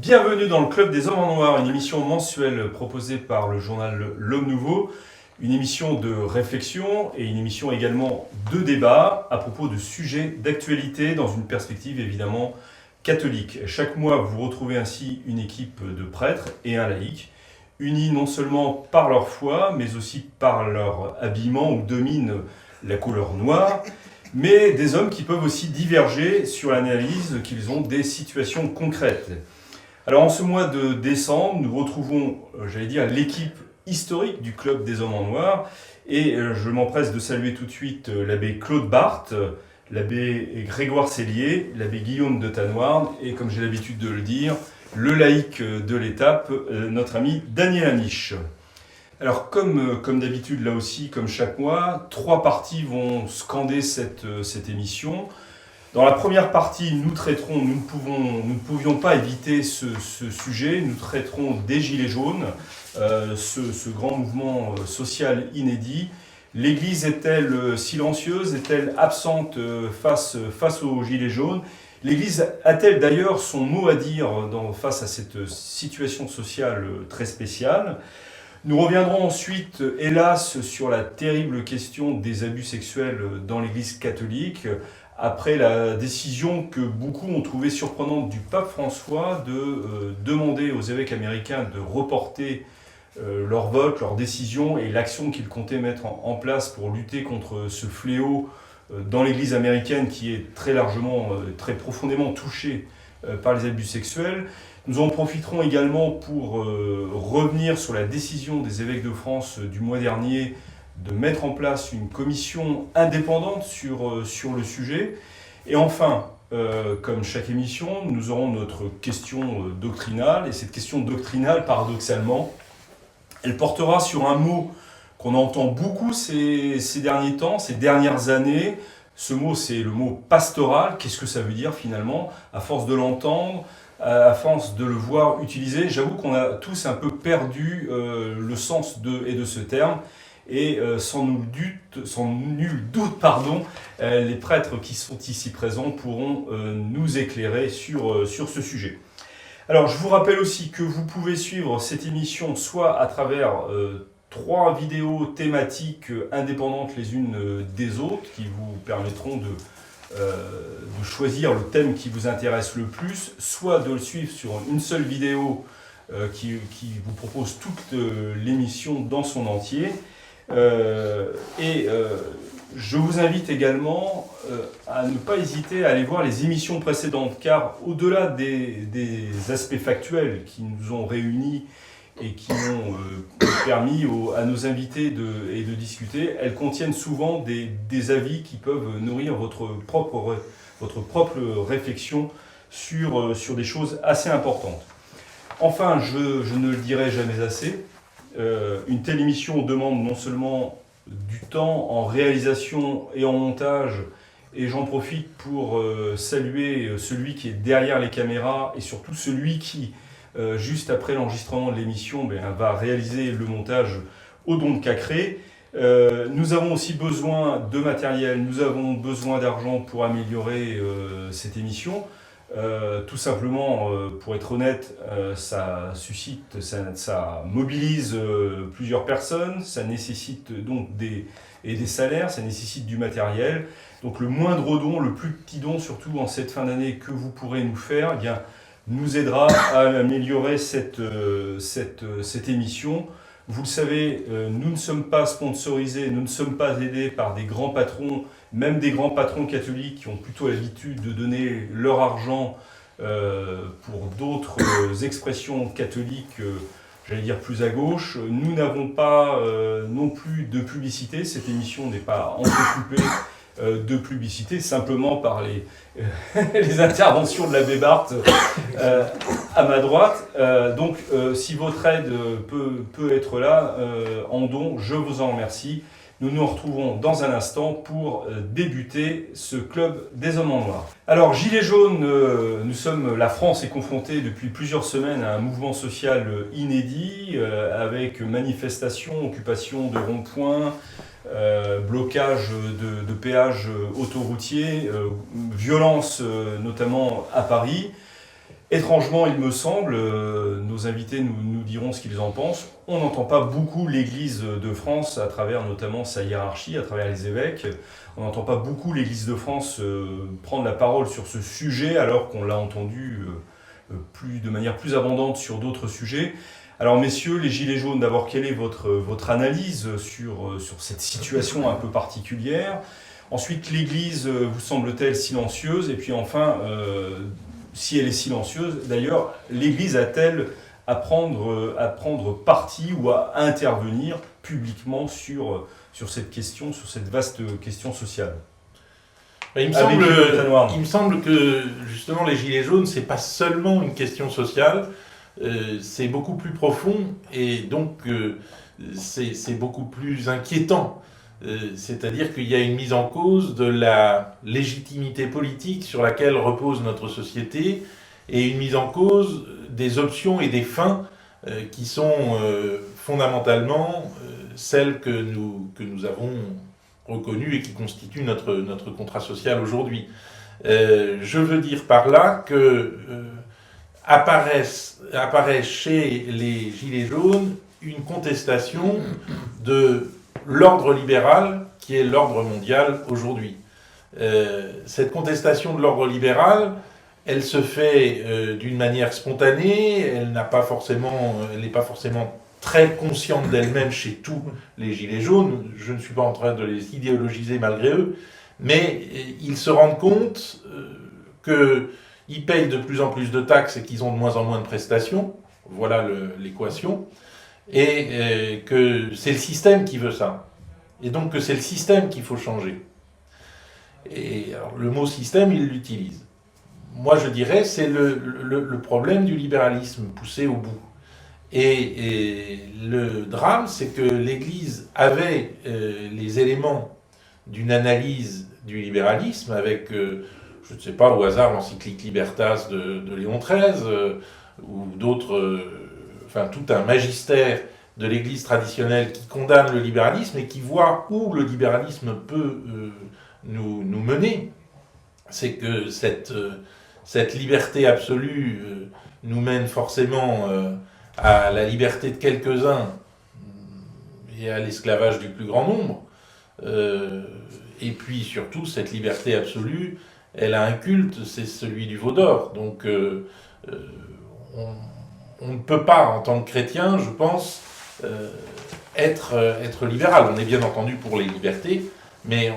Bienvenue dans le Club des Hommes en Noir, une émission mensuelle proposée par le journal L'Homme Nouveau, une émission de réflexion et une émission également de débat à propos de sujets d'actualité dans une perspective évidemment catholique. Chaque mois, vous retrouvez ainsi une équipe de prêtres et un laïc, unis non seulement par leur foi, mais aussi par leur habillement où domine la couleur noire, mais des hommes qui peuvent aussi diverger sur l'analyse qu'ils ont des situations concrètes. Alors en ce mois de décembre, nous retrouvons, l'équipe historique du Club des Hommes en Noir, et je m'empresse de saluer tout de suite l'abbé Claude Barthes, l'abbé Grégoire Sellier, l'abbé Guillaume de Tanoirne, et comme j'ai l'habitude de le dire, le laïc de l'étape, notre ami Daniel Amiche. Alors comme d'habitude, là aussi, comme chaque mois, 3 parties vont scander cette émission. Dans la première partie, nous ne pouvions pas éviter ce sujet, nous traiterons des Gilets jaunes, ce grand mouvement social inédit. L'Église est-elle silencieuse, est-elle absente face aux Gilets jaunes ? L'Église a-t-elle d'ailleurs son mot à dire face à cette situation sociale très spéciale ? Nous reviendrons ensuite, hélas, sur la terrible question des abus sexuels dans l'Église catholique, après la décision que beaucoup ont trouvée surprenante du pape François de demander aux évêques américains de reporter leur vote, leur décision et l'action qu'ils comptaient mettre en place pour lutter contre ce fléau dans l'Église américaine qui est très largement, très profondément touchée par les abus sexuels. Nous en profiterons également pour revenir sur la décision des évêques de France du mois dernier de mettre en place une commission indépendante sur le sujet. Et enfin, comme chaque émission, nous aurons notre question doctrinale. Et cette question doctrinale, paradoxalement, elle portera sur un mot qu'on entend beaucoup ces derniers temps, ces dernières années. Ce mot, c'est le mot pastoral. Qu'est-ce que ça veut dire finalement ? À force de l'entendre, à force de le voir utilisé, j'avoue qu'on a tous un peu perdu le sens de ce terme. Et sans nul doute, les prêtres qui sont ici présents pourront nous éclairer sur ce sujet. Alors, je vous rappelle aussi que vous pouvez suivre cette émission soit à travers 3 vidéos thématiques indépendantes les unes des autres, qui vous permettront de choisir le thème qui vous intéresse le plus, soit de le suivre sur une seule vidéo qui vous propose toute l'émission dans son entier. Je vous invite également à ne pas hésiter à aller voir les émissions précédentes, car au-delà des aspects factuels qui nous ont réunis et qui ont permis à nos invités de discuter, elles contiennent souvent des avis qui peuvent nourrir votre propre réflexion sur des choses assez importantes. Enfin, je ne le dirai jamais assez, une telle émission demande non seulement du temps en réalisation et en montage, et j'en profite pour saluer celui qui est derrière les caméras et surtout celui qui, juste après l'enregistrement de l'émission, va réaliser le montage au don de Cacré. Nous avons aussi besoin de matériel, nous avons besoin d'argent pour améliorer cette émission. Tout simplement, pour être honnête, ça mobilise plusieurs personnes, ça nécessite donc des salaires, ça nécessite du matériel. Donc le moindre don, le plus petit don, surtout en cette fin d'année, que vous pourrez nous faire, nous aidera à améliorer cette émission. Vous le savez, nous ne sommes pas sponsorisés, nous ne sommes pas aidés par des grands patrons, même des grands patrons catholiques qui ont plutôt l'habitude de donner leur argent pour d'autres expressions catholiques, plus à gauche. Nous n'avons pas non plus de publicité, cette émission n'est pas entrecoupée de publicité, simplement par les interventions de l'abbé Barthes à ma droite. Donc si votre aide peut être là en don, je vous en remercie. Nous nous retrouvons dans un instant pour débuter ce club des hommes en noir. Alors, Gilets jaunes, la France est confrontée depuis plusieurs semaines à un mouvement social inédit, avec manifestations, occupation de ronds-points, blocage de péages autoroutiers, violence notamment à Paris. Étrangement, il me semble, nos invités nous diront ce qu'ils en pensent, on n'entend pas beaucoup l'Église de France à travers notamment sa hiérarchie, à travers les évêques. On n'entend pas beaucoup l'Église de France prendre la parole sur ce sujet alors qu'on l'a entendu de manière plus abondante sur d'autres sujets. Alors messieurs, les Gilets jaunes, d'abord, quelle est votre analyse sur cette situation un peu particulière ? Ensuite, l'Église vous semble-t-elle silencieuse ? Et puis enfin, si elle est silencieuse, d'ailleurs, l'Église a-t-elle à prendre parti ou à intervenir publiquement sur cette question, sur cette vaste question sociale ? Il me semble que justement les Gilets jaunes, c'est pas seulement une question sociale, c'est beaucoup plus profond et donc c'est beaucoup plus inquiétant. C'est-à-dire qu'il y a une mise en cause de la légitimité politique sur laquelle repose notre société et une mise en cause des options et des fins qui sont fondamentalement celles que nous avons reconnues et qui constituent notre contrat social aujourd'hui. Je veux dire par là que apparaît chez les Gilets jaunes une contestation de l'ordre libéral qui est l'ordre mondial aujourd'hui. Cette contestation de l'ordre libéral, elle se fait d'une manière spontanée, elle n'est pas forcément très consciente d'elle-même chez tous les Gilets jaunes. Je ne suis pas en train de les idéologiser malgré eux, mais ils se rendent compte qu'ils payent de plus en plus de taxes et qu'ils ont de moins en moins de prestations. Voilà l'équation. Et que c'est le système qui veut ça. Et donc que c'est le système qu'il faut changer. Et alors, le mot système, il l'utilise. Moi, je dirais, c'est le problème du libéralisme poussé au bout. Et le drame, c'est que l'Église avait les éléments d'une analyse du libéralisme avec, je ne sais pas, au hasard, l'encyclique Libertas de Léon XIII, ou d'autres, enfin tout un magistère de l'Église traditionnelle qui condamne le libéralisme et qui voit où le libéralisme peut nous mener. C'est que cette liberté absolue nous mène forcément à la liberté de quelques-uns et à l'esclavage du plus grand nombre. Et puis surtout, cette liberté absolue, elle a un culte, c'est celui du veau d'or. Donc on ne peut pas, en tant que chrétien, je pense, être libéral. On est bien entendu pour les libertés, mais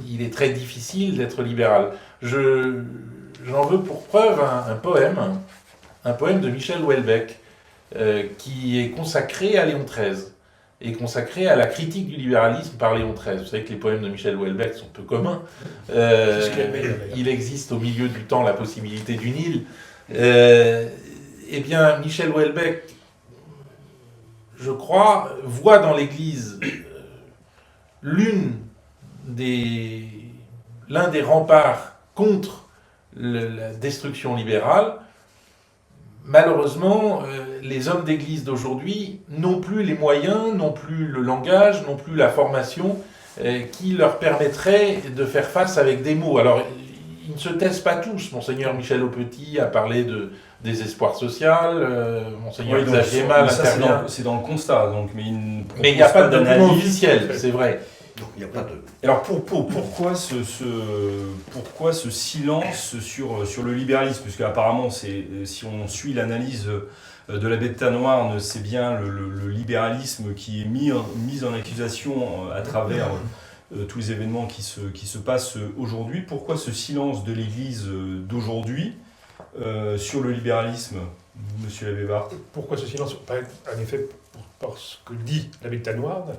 il est très difficile d'être libéral. J'en veux pour preuve un poème de Michel Houellebecq, qui est consacré à Léon XIII, et consacré à la critique du libéralisme par Léon XIII. Vous savez que les poèmes de Michel Houellebecq sont peu communs. Il existe au milieu du temps la possibilité d'une île. Eh bien, Michel Houellebecq, je crois, voit dans l'Église l'un des remparts contre la destruction libérale. Malheureusement, les hommes d'Église d'aujourd'hui n'ont plus les moyens, n'ont plus le langage, n'ont plus la formation qui leur permettrait de faire face avec des mots. Alors, ils ne se taisent pas tous. Monseigneur Michel Aupetit a parlé de désespoir social, Monseigneur Xavier Mal intervient. C'est dans le constat, donc, mais il n'y a pas de document officiel, c'est vrai. Donc, il n'y a pas de... Alors pourquoi ce silence sur le libéralisme ? Puisque apparemment, si on suit l'analyse de l'abbé de Tanoirne, c'est bien le libéralisme qui est mis en accusation à travers tous les événements qui se passent aujourd'hui. Pourquoi ce silence de l'Église d'aujourd'hui sur le libéralisme, monsieur l'abbé Barthes ? Pourquoi ce silence ? En effet, par ce que dit l'abbé de Tanoirne,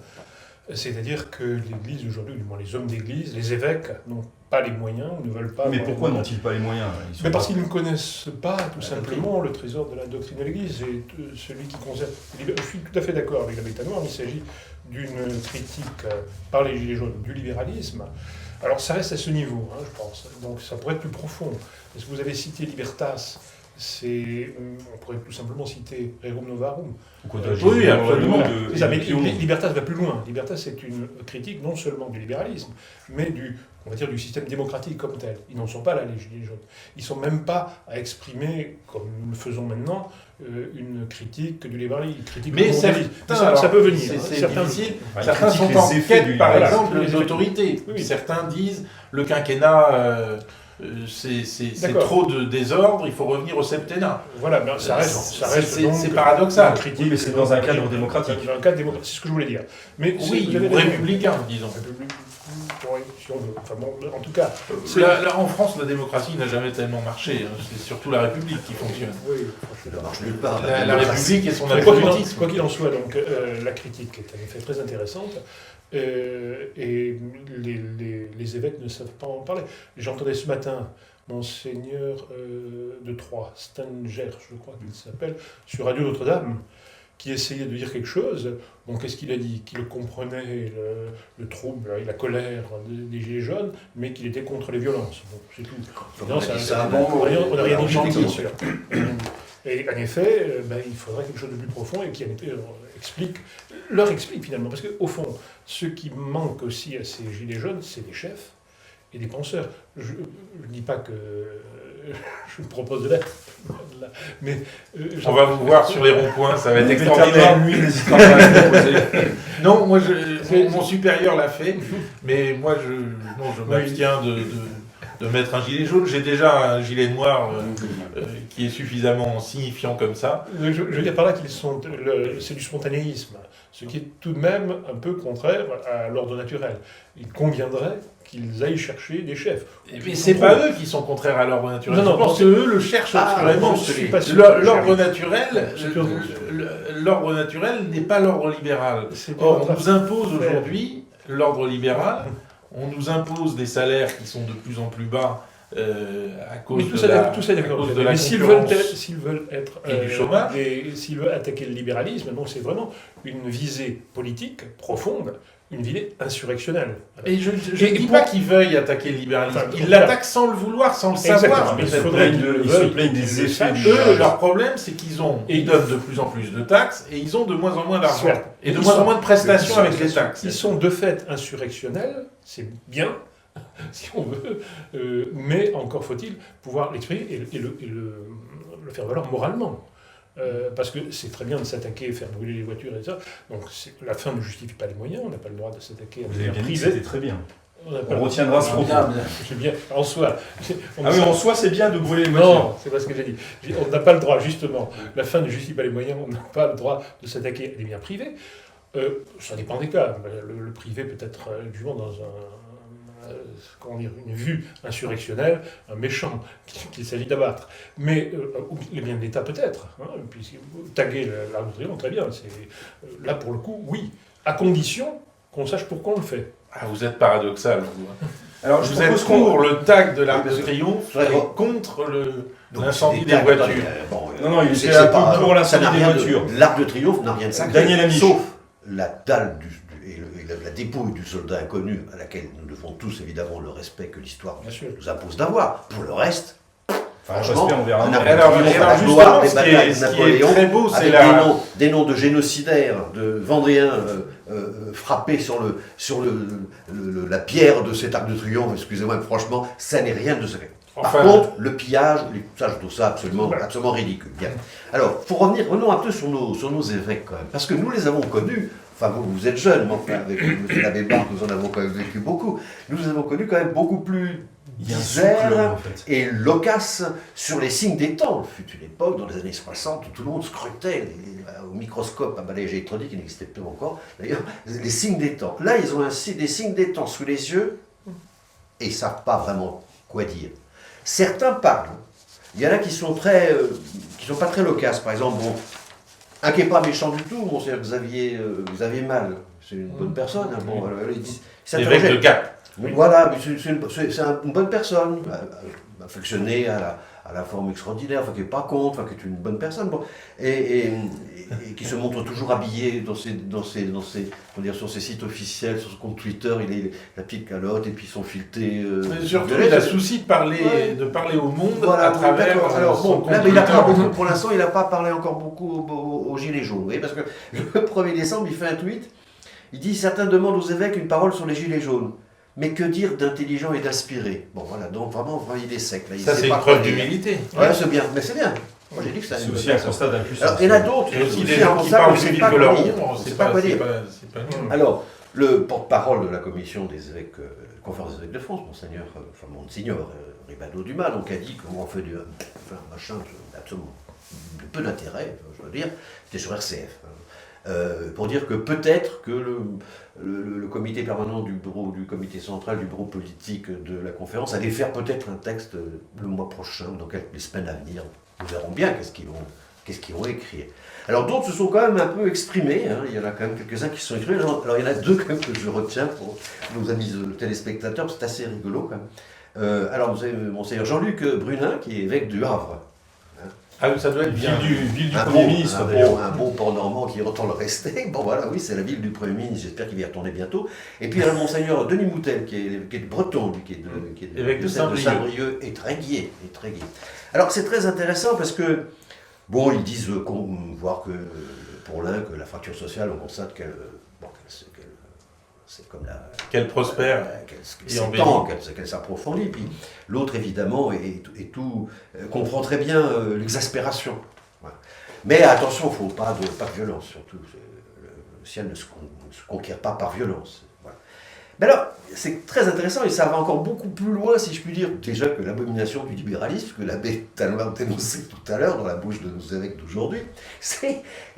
c'est-à-dire que l'Église aujourd'hui, du moins les hommes d'Église, les évêques, n'ont pas les moyens, ou ne veulent pas... Mais pourquoi n'ont-ils pas les moyens ? Mais parce qu'ils ne connaissent pas, tout simplement, le trésor de la doctrine de l'Église. Et celui qui concerne... Je suis tout à fait d'accord avec l'abbé Tanoirne, il s'agit d'une critique par les Gilets jaunes du libéralisme. Alors ça reste à ce niveau, je pense. Donc ça pourrait être plus profond. Parce que vous avez cité Libertas, on pourrait tout simplement citer Rerum Novarum. Oui, absolument. C'est ça, mais Libertas va plus loin. Libertas, c'est une critique non seulement du libéralisme, mais on va dire, du système démocratique comme tel. Ils n'en sont pas là, les Gilets jaunes. Ils ne sont même pas à exprimer, comme nous le faisons maintenant, une critique du libéralisme. Mais ça peut venir. C'est difficile. Certains sont en quête, par exemple, d'autorité. Oui. Certains disent le quinquennat, c'est trop de désordre, il faut revenir au septennat. Voilà, mais ça reste c'est paradoxal. Oui, mais c'est dans un cadre démocratique. Dans un cadre démocratique, c'est ce que je voulais dire. Mais oui, républicain, disons. Oui, si on veut. Enfin, bon, en tout cas... Là, en France, la démocratie n'a jamais tellement marché. Hein. C'est surtout la République qui fonctionne. Oui, ça ne marche nulle part. La République et son absolutisme. Quoi qu'il en soit, donc, la critique est en effet très intéressante. Et les évêques ne savent pas en parler. J'entendais ce matin Monseigneur de Troyes, Stenger, je crois qu'il s'appelle, sur Radio Notre-Dame, qui essayait de dire quelque chose. Bon, qu'est-ce qu'il a dit? Qu'il comprenait le trouble et la colère des Gilets jaunes, mais qu'il était contre les violences. Bon, c'est tout. On n'a rien dit gentil. Et en effet, il faudrait quelque chose de plus profond et qui leur explique finalement. Parce qu'au fond, ce qui manque aussi à ces Gilets jaunes, c'est des chefs et des penseurs. Je ne dis pas que je vous propose de l'être, mais... on va vous voir sur les ronds-points, ça va être extraordinaire. Non, moi, mon supérieur l'a fait, mais moi, je m'abstiens de mettre un gilet jaune. J'ai déjà un gilet noir qui est suffisamment signifiant comme ça. Je veux dire par là c'est du spontanéisme, ce qui est tout de même un peu contraire à l'ordre naturel. Il conviendrait qu'ils aillent chercher des chefs. Mais c'est pas eux qui sont contraires à l'ordre naturel. Je pense que eux le cherchent vraiment. L'ordre naturel n'est pas l'ordre libéral. Or, on nous impose aujourd'hui l'ordre libéral. On nous impose des salaires qui sont de plus en plus bas à cause de la concurrence. S'ils veulent être et du chômage, et s'ils veulent attaquer le libéralisme, donc c'est vraiment une visée politique profonde, une visée insurrectionnelle. Et je ne dis pas qu'ils veuillent attaquer le libéralisme. Ils l'attaquent sans le vouloir, sans le savoir. Ils se plaignent des effets. Eux, leur problème, c'est qu'ils donnent de plus en plus de taxes et ils ont de moins en moins d'argent. Et de moins en moins de prestations avec les taxes. Ils sont de fait insurrectionnels, c'est bien, si on veut, mais encore faut-il pouvoir l'exprimer et le faire valoir moralement. Parce que c'est très bien de s'attaquer, faire brûler les voitures et ça. Donc la fin ne justifie pas les moyens, on n'a pas le droit de s'attaquer à des biens privés. C'était très bien. On retiendra ce propos. C'est bien. En soi. En soi, c'est bien de brûler les voitures. Non, c'est pas ce que j'ai dit. On n'a pas le droit, justement. La fin ne justifie pas les moyens, on n'a pas le droit de s'attaquer à des biens privés. Ça dépend des cas. Le privé peut être justement dans une vue insurrectionnelle, un méchant qu'il s'agit d'abattre. Mais les biens de l'État peut-être. Puis taguer l'Arc de Triomphe, très bien. Là, pour le coup, oui. À condition qu'on sache pourquoi on le fait. Ah, vous êtes paradoxal, vous. Alors, vous êtes pour le tag de l'Arc de Triomphe et contre l'incendie des voitures. Non, il était un peu pour l'incendie des voitures. L'Arc de Triomphe n'a rien de sacré. Daniel Amiche. Sauf la dalle la dépouille du soldat inconnu, à laquelle nous devons tous évidemment le respect que l'histoire nous impose d'avoir. Pour le reste, franchement, on verra. Alors justement, ce qui est très beau, c'est des noms de génocidaires, de Vendéens frappés sur la pierre de cet Arc de Triomphe. Excusez-moi, franchement, ça n'est rien de secret. Par contre, le pillage, ça, je trouve ça absolument ridicule. Bien. Alors, revenons un peu sur nos évêques quand même, parce que nous les avons connus. Enfin, vous êtes jeunes, mais enfin, avec M. l'abbé Barthes, nous en avons quand même vécu beaucoup. Nous les avons connus quand même beaucoup plus dizaines et loquaces sur les signes des temps. Il fut une époque, dans les années 60, où tout le monde scrutait au microscope à balai électronique, qui n'existait plus encore, d'ailleurs, les signes des temps. Là, ils ont des signes des temps sous les yeux et ils ne savent pas vraiment quoi dire. Certains parlent. Il y en a qui sont pas très loquaces. Par exemple, un qui n'est pas méchant du tout, Monseigneur Xavier Mal, c'est une bonne personne. L'évêque de Gap. Voilà, mais c'est une bonne personne. affectionné à la forme extraordinaire, enfin, qui n'est pas contre, enfin, qui est une bonne personne, bon, et qui se montre toujours habillé sur ses sites officiels, sur son compte Twitter, il est la petite calotte et puis son fileté. Mais surtout, il a souci de parler au monde à travers. Alors, son compte là, Twitter. pour l'instant, il n'a pas parlé encore beaucoup aux Gilets jaunes, vous voyez, parce que le 1er décembre, il fait un tweet, il dit « Certains demandent aux évêques une parole sur les Gilets jaunes. Mais que dire d'intelligent et d'inspiré ?» Bon, voilà, donc vraiment, il est sec. Là, Ça, c'est une preuve d'humilité. Ouais, c'est bien, mais c'est bien. Moi, j'ai dit que ça. C'est aussi un constat d'impuissance. Alors, il y en a d'autres. Il y a aussi des gens qui parlent plus vite que leur ombre, c'est pas quoi dire. C'est pas nul. Alors, le porte-parole de la commission des évêques, conférence des évêques de France, Monseigneur Ribado-Dumas, donc a dit qu'on fait un machin absolument de peu d'intérêt, je veux dire, c'était sur RCF. Pour dire que peut-être que le comité permanent du comité central, du bureau politique de la conférence allait faire peut-être un texte le mois prochain, dans quelques semaines à venir. Nous verrons bien qu'est-ce qu'ils vont écrire. Alors d'autres se sont quand même un peu exprimés, hein. Il y en a quand même quelques-uns qui se sont exprimés. Alors il y en a deux quand même que je retiens pour nos amis téléspectateurs, c'est assez rigolo quand même. Alors vous avez Monseigneur Jean-Luc Brunin, qui est évêque du Havre. Ah, ça doit être bien. Ville du Premier ministre, d'ailleurs. Un bon port normand qui entend le rester. Bon voilà, oui, c'est la ville du Premier ministre, j'espère qu'il va y retourner bientôt. Et puis il y a le Monseigneur Denis Moutel, qui est breton, lui, qui est évêque de Saint-Brieuc, et très gai. Alors c'est très intéressant parce que, bon, ils disent, voir que pour l'un, que la fracture sociale, on constate qu'elle c'est comme qu'elle prospère, qu'elle s'approfondit. Puis l'autre, évidemment, comprend très bien l'exaspération. Voilà. Mais attention, il ne faut pas de violence, surtout. Le ciel ne se conquiert pas par violence. Voilà. Mais alors, c'est très intéressant, et ça va encore beaucoup plus loin, si je puis dire, déjà que l'abomination du libéralisme, que l'abbé Talloire dénonçait tout à l'heure dans la bouche de nos évêques d'aujourd'hui.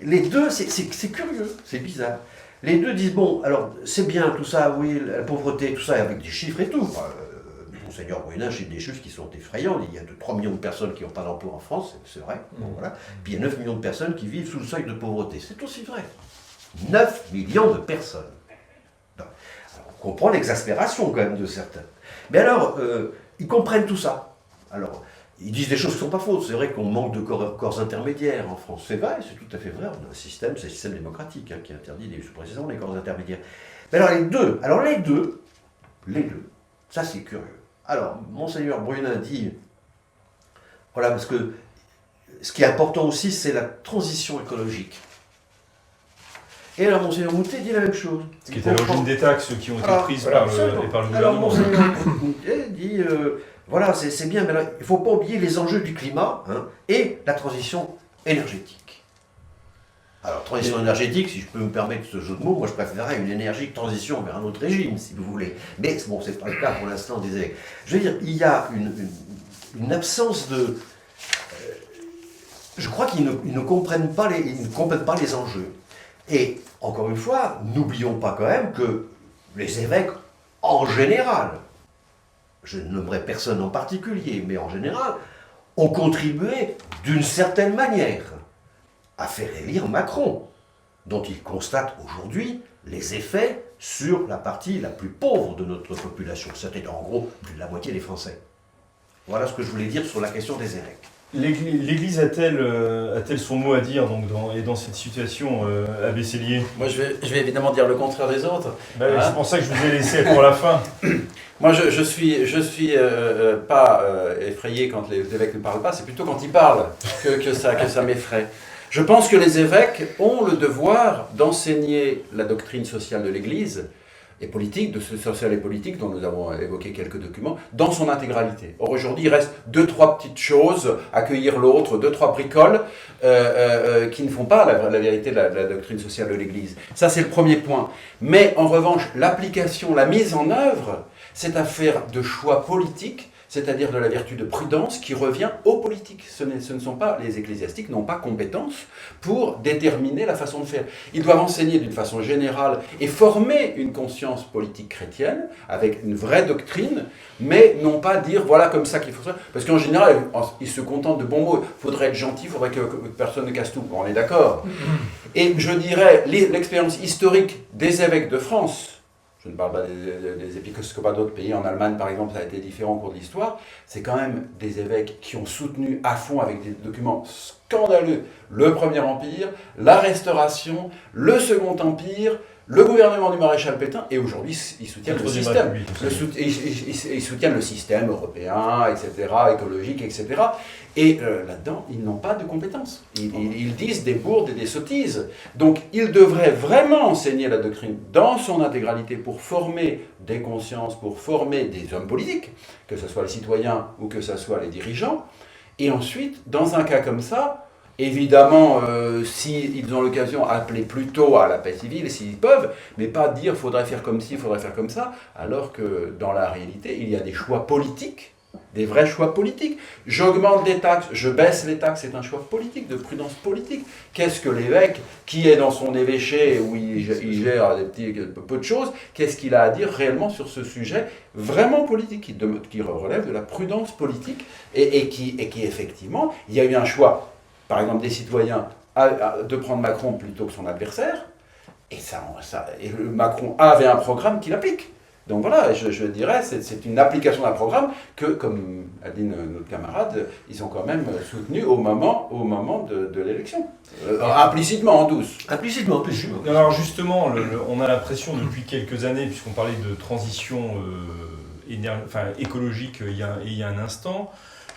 Les deux, c'est curieux, c'est bizarre. Les deux disent, bon, alors, c'est bien tout ça, oui, la pauvreté, tout ça, avec des chiffres et tout. Monseigneur Brunin, j'ai des chiffres qui sont effrayants. Il y a 3 millions de personnes qui n'ont pas d'emploi en France, c'est vrai. Bon, voilà. Puis il y a 9 millions de personnes qui vivent sous le seuil de pauvreté. C'est aussi vrai. 9 millions de personnes. Alors, on comprend l'exaspération quand même de certains. Mais alors, ils comprennent tout ça. Alors, ils disent des choses qui ne sont pas fausses. C'est vrai qu'on manque de corps intermédiaires en France. C'est vrai, c'est tout à fait vrai. On a un système, c'est le système démocratique qui interdit précisément les corps intermédiaires. Mais alors les deux, ça c'est curieux. Alors, Monseigneur Brunin dit, voilà, parce que ce qui est important aussi, c'est la transition écologique. Et alors, Monseigneur Moutet dit la même chose. Ce qui est à l'origine des taxes qui ont été prises par le gouvernement. Alors, Monseigneur Moutet dit, voilà, c'est bien, mais alors, il ne faut pas oublier les enjeux du climat et la transition énergétique. Alors, transition énergétique, si je peux me permettre ce jeu de mots, moi je préférerais une énergique transition vers un autre régime, si vous voulez. Mais bon, ce n'est pas le cas pour l'instant des évêques. Je veux dire, il y a une absence de... je crois qu'ils ne comprennent pas les enjeux. Et, encore une fois, n'oublions pas quand même que les évêques, en général, je ne nommerai personne en particulier, mais en général, ont contribué d'une certaine manière à faire élire Macron, dont il constate aujourd'hui les effets sur la partie la plus pauvre de notre population. C'était en gros plus de la moitié des Français. Voilà ce que je voulais dire sur la question des évêques. L'Église a-t-elle son mot à dire donc, dans cette situation, Abbé Cellier ? Moi, je vais évidemment dire le contraire des autres. C'est pour ça que je vous ai laissé pour la fin. Moi, je suis pas effrayé quand les évêques ne parlent pas, c'est plutôt quand ils parlent que ça m'effraie. Je pense que les évêques ont le devoir d'enseigner la doctrine sociale de l'Église et politique, de ce social et politique dont nous avons évoqué quelques documents, dans son intégralité. Or aujourd'hui, il reste 2-3 petites choses, accueillir l'autre, 2-3 bricoles, qui ne font pas la vérité de la doctrine sociale de l'Église. Ça, c'est le premier point. Mais en revanche, l'application, la mise en œuvre, c'est affaire de choix politiques, c'est-à-dire de la vertu de prudence qui revient aux politiques. Ce ne sont pas, les ecclésiastiques n'ont pas compétence pour déterminer la façon de faire. Ils doivent enseigner d'une façon générale et former une conscience politique chrétienne avec une vraie doctrine, mais non pas dire voilà comme ça qu'il faut faire. Parce qu'en général, ils se contentent de bons mots. Il faudrait être gentil, il faudrait que personne ne casse tout. Bon, on est d'accord. Et je dirais, l'expérience historique des évêques de France, je ne parle pas des épiscopats d'autres pays, en Allemagne par exemple, ça a été différent au cours de l'histoire, c'est quand même des évêques qui ont soutenu à fond avec des documents scandaleux le Premier Empire, la Restauration, le Second Empire, le gouvernement du maréchal Pétain, et aujourd'hui ils soutiennent le système. Ils soutiennent le système européen, etc., écologique, etc. Et là-dedans, ils n'ont pas de compétences. Ils disent des bourdes et des sottises. Donc, ils devraient vraiment enseigner la doctrine dans son intégralité pour former des consciences, pour former des hommes politiques, que ce soit les citoyens ou que ce soit les dirigeants. Et ensuite, dans un cas comme ça, évidemment, s'ils ont l'occasion, appeler plutôt à la paix civile, s'ils peuvent, mais pas dire « faudrait faire comme ci, faudrait faire comme ça », alors que dans la réalité, il y a des choix politiques, des vrais choix politiques. J'augmente les taxes, je baisse les taxes, c'est un choix politique, de prudence politique. Qu'est-ce que l'évêque, qui est dans son évêché, où il gère peu de choses, qu'est-ce qu'il a à dire réellement sur ce sujet vraiment politique, qui relève de la prudence politique, et qui effectivement, il y a eu un choix, par exemple des citoyens, de prendre Macron plutôt que son adversaire, et Macron avait un programme qu'il applique. Donc voilà, je dirais, c'est une application d'un programme que, comme a dit notre camarade, ils ont quand même soutenu au moment de l'élection. Implicitement, en douce. Implicitement. Alors justement, on a l'impression depuis quelques années, puisqu'on parlait de transition écologique il y a un instant,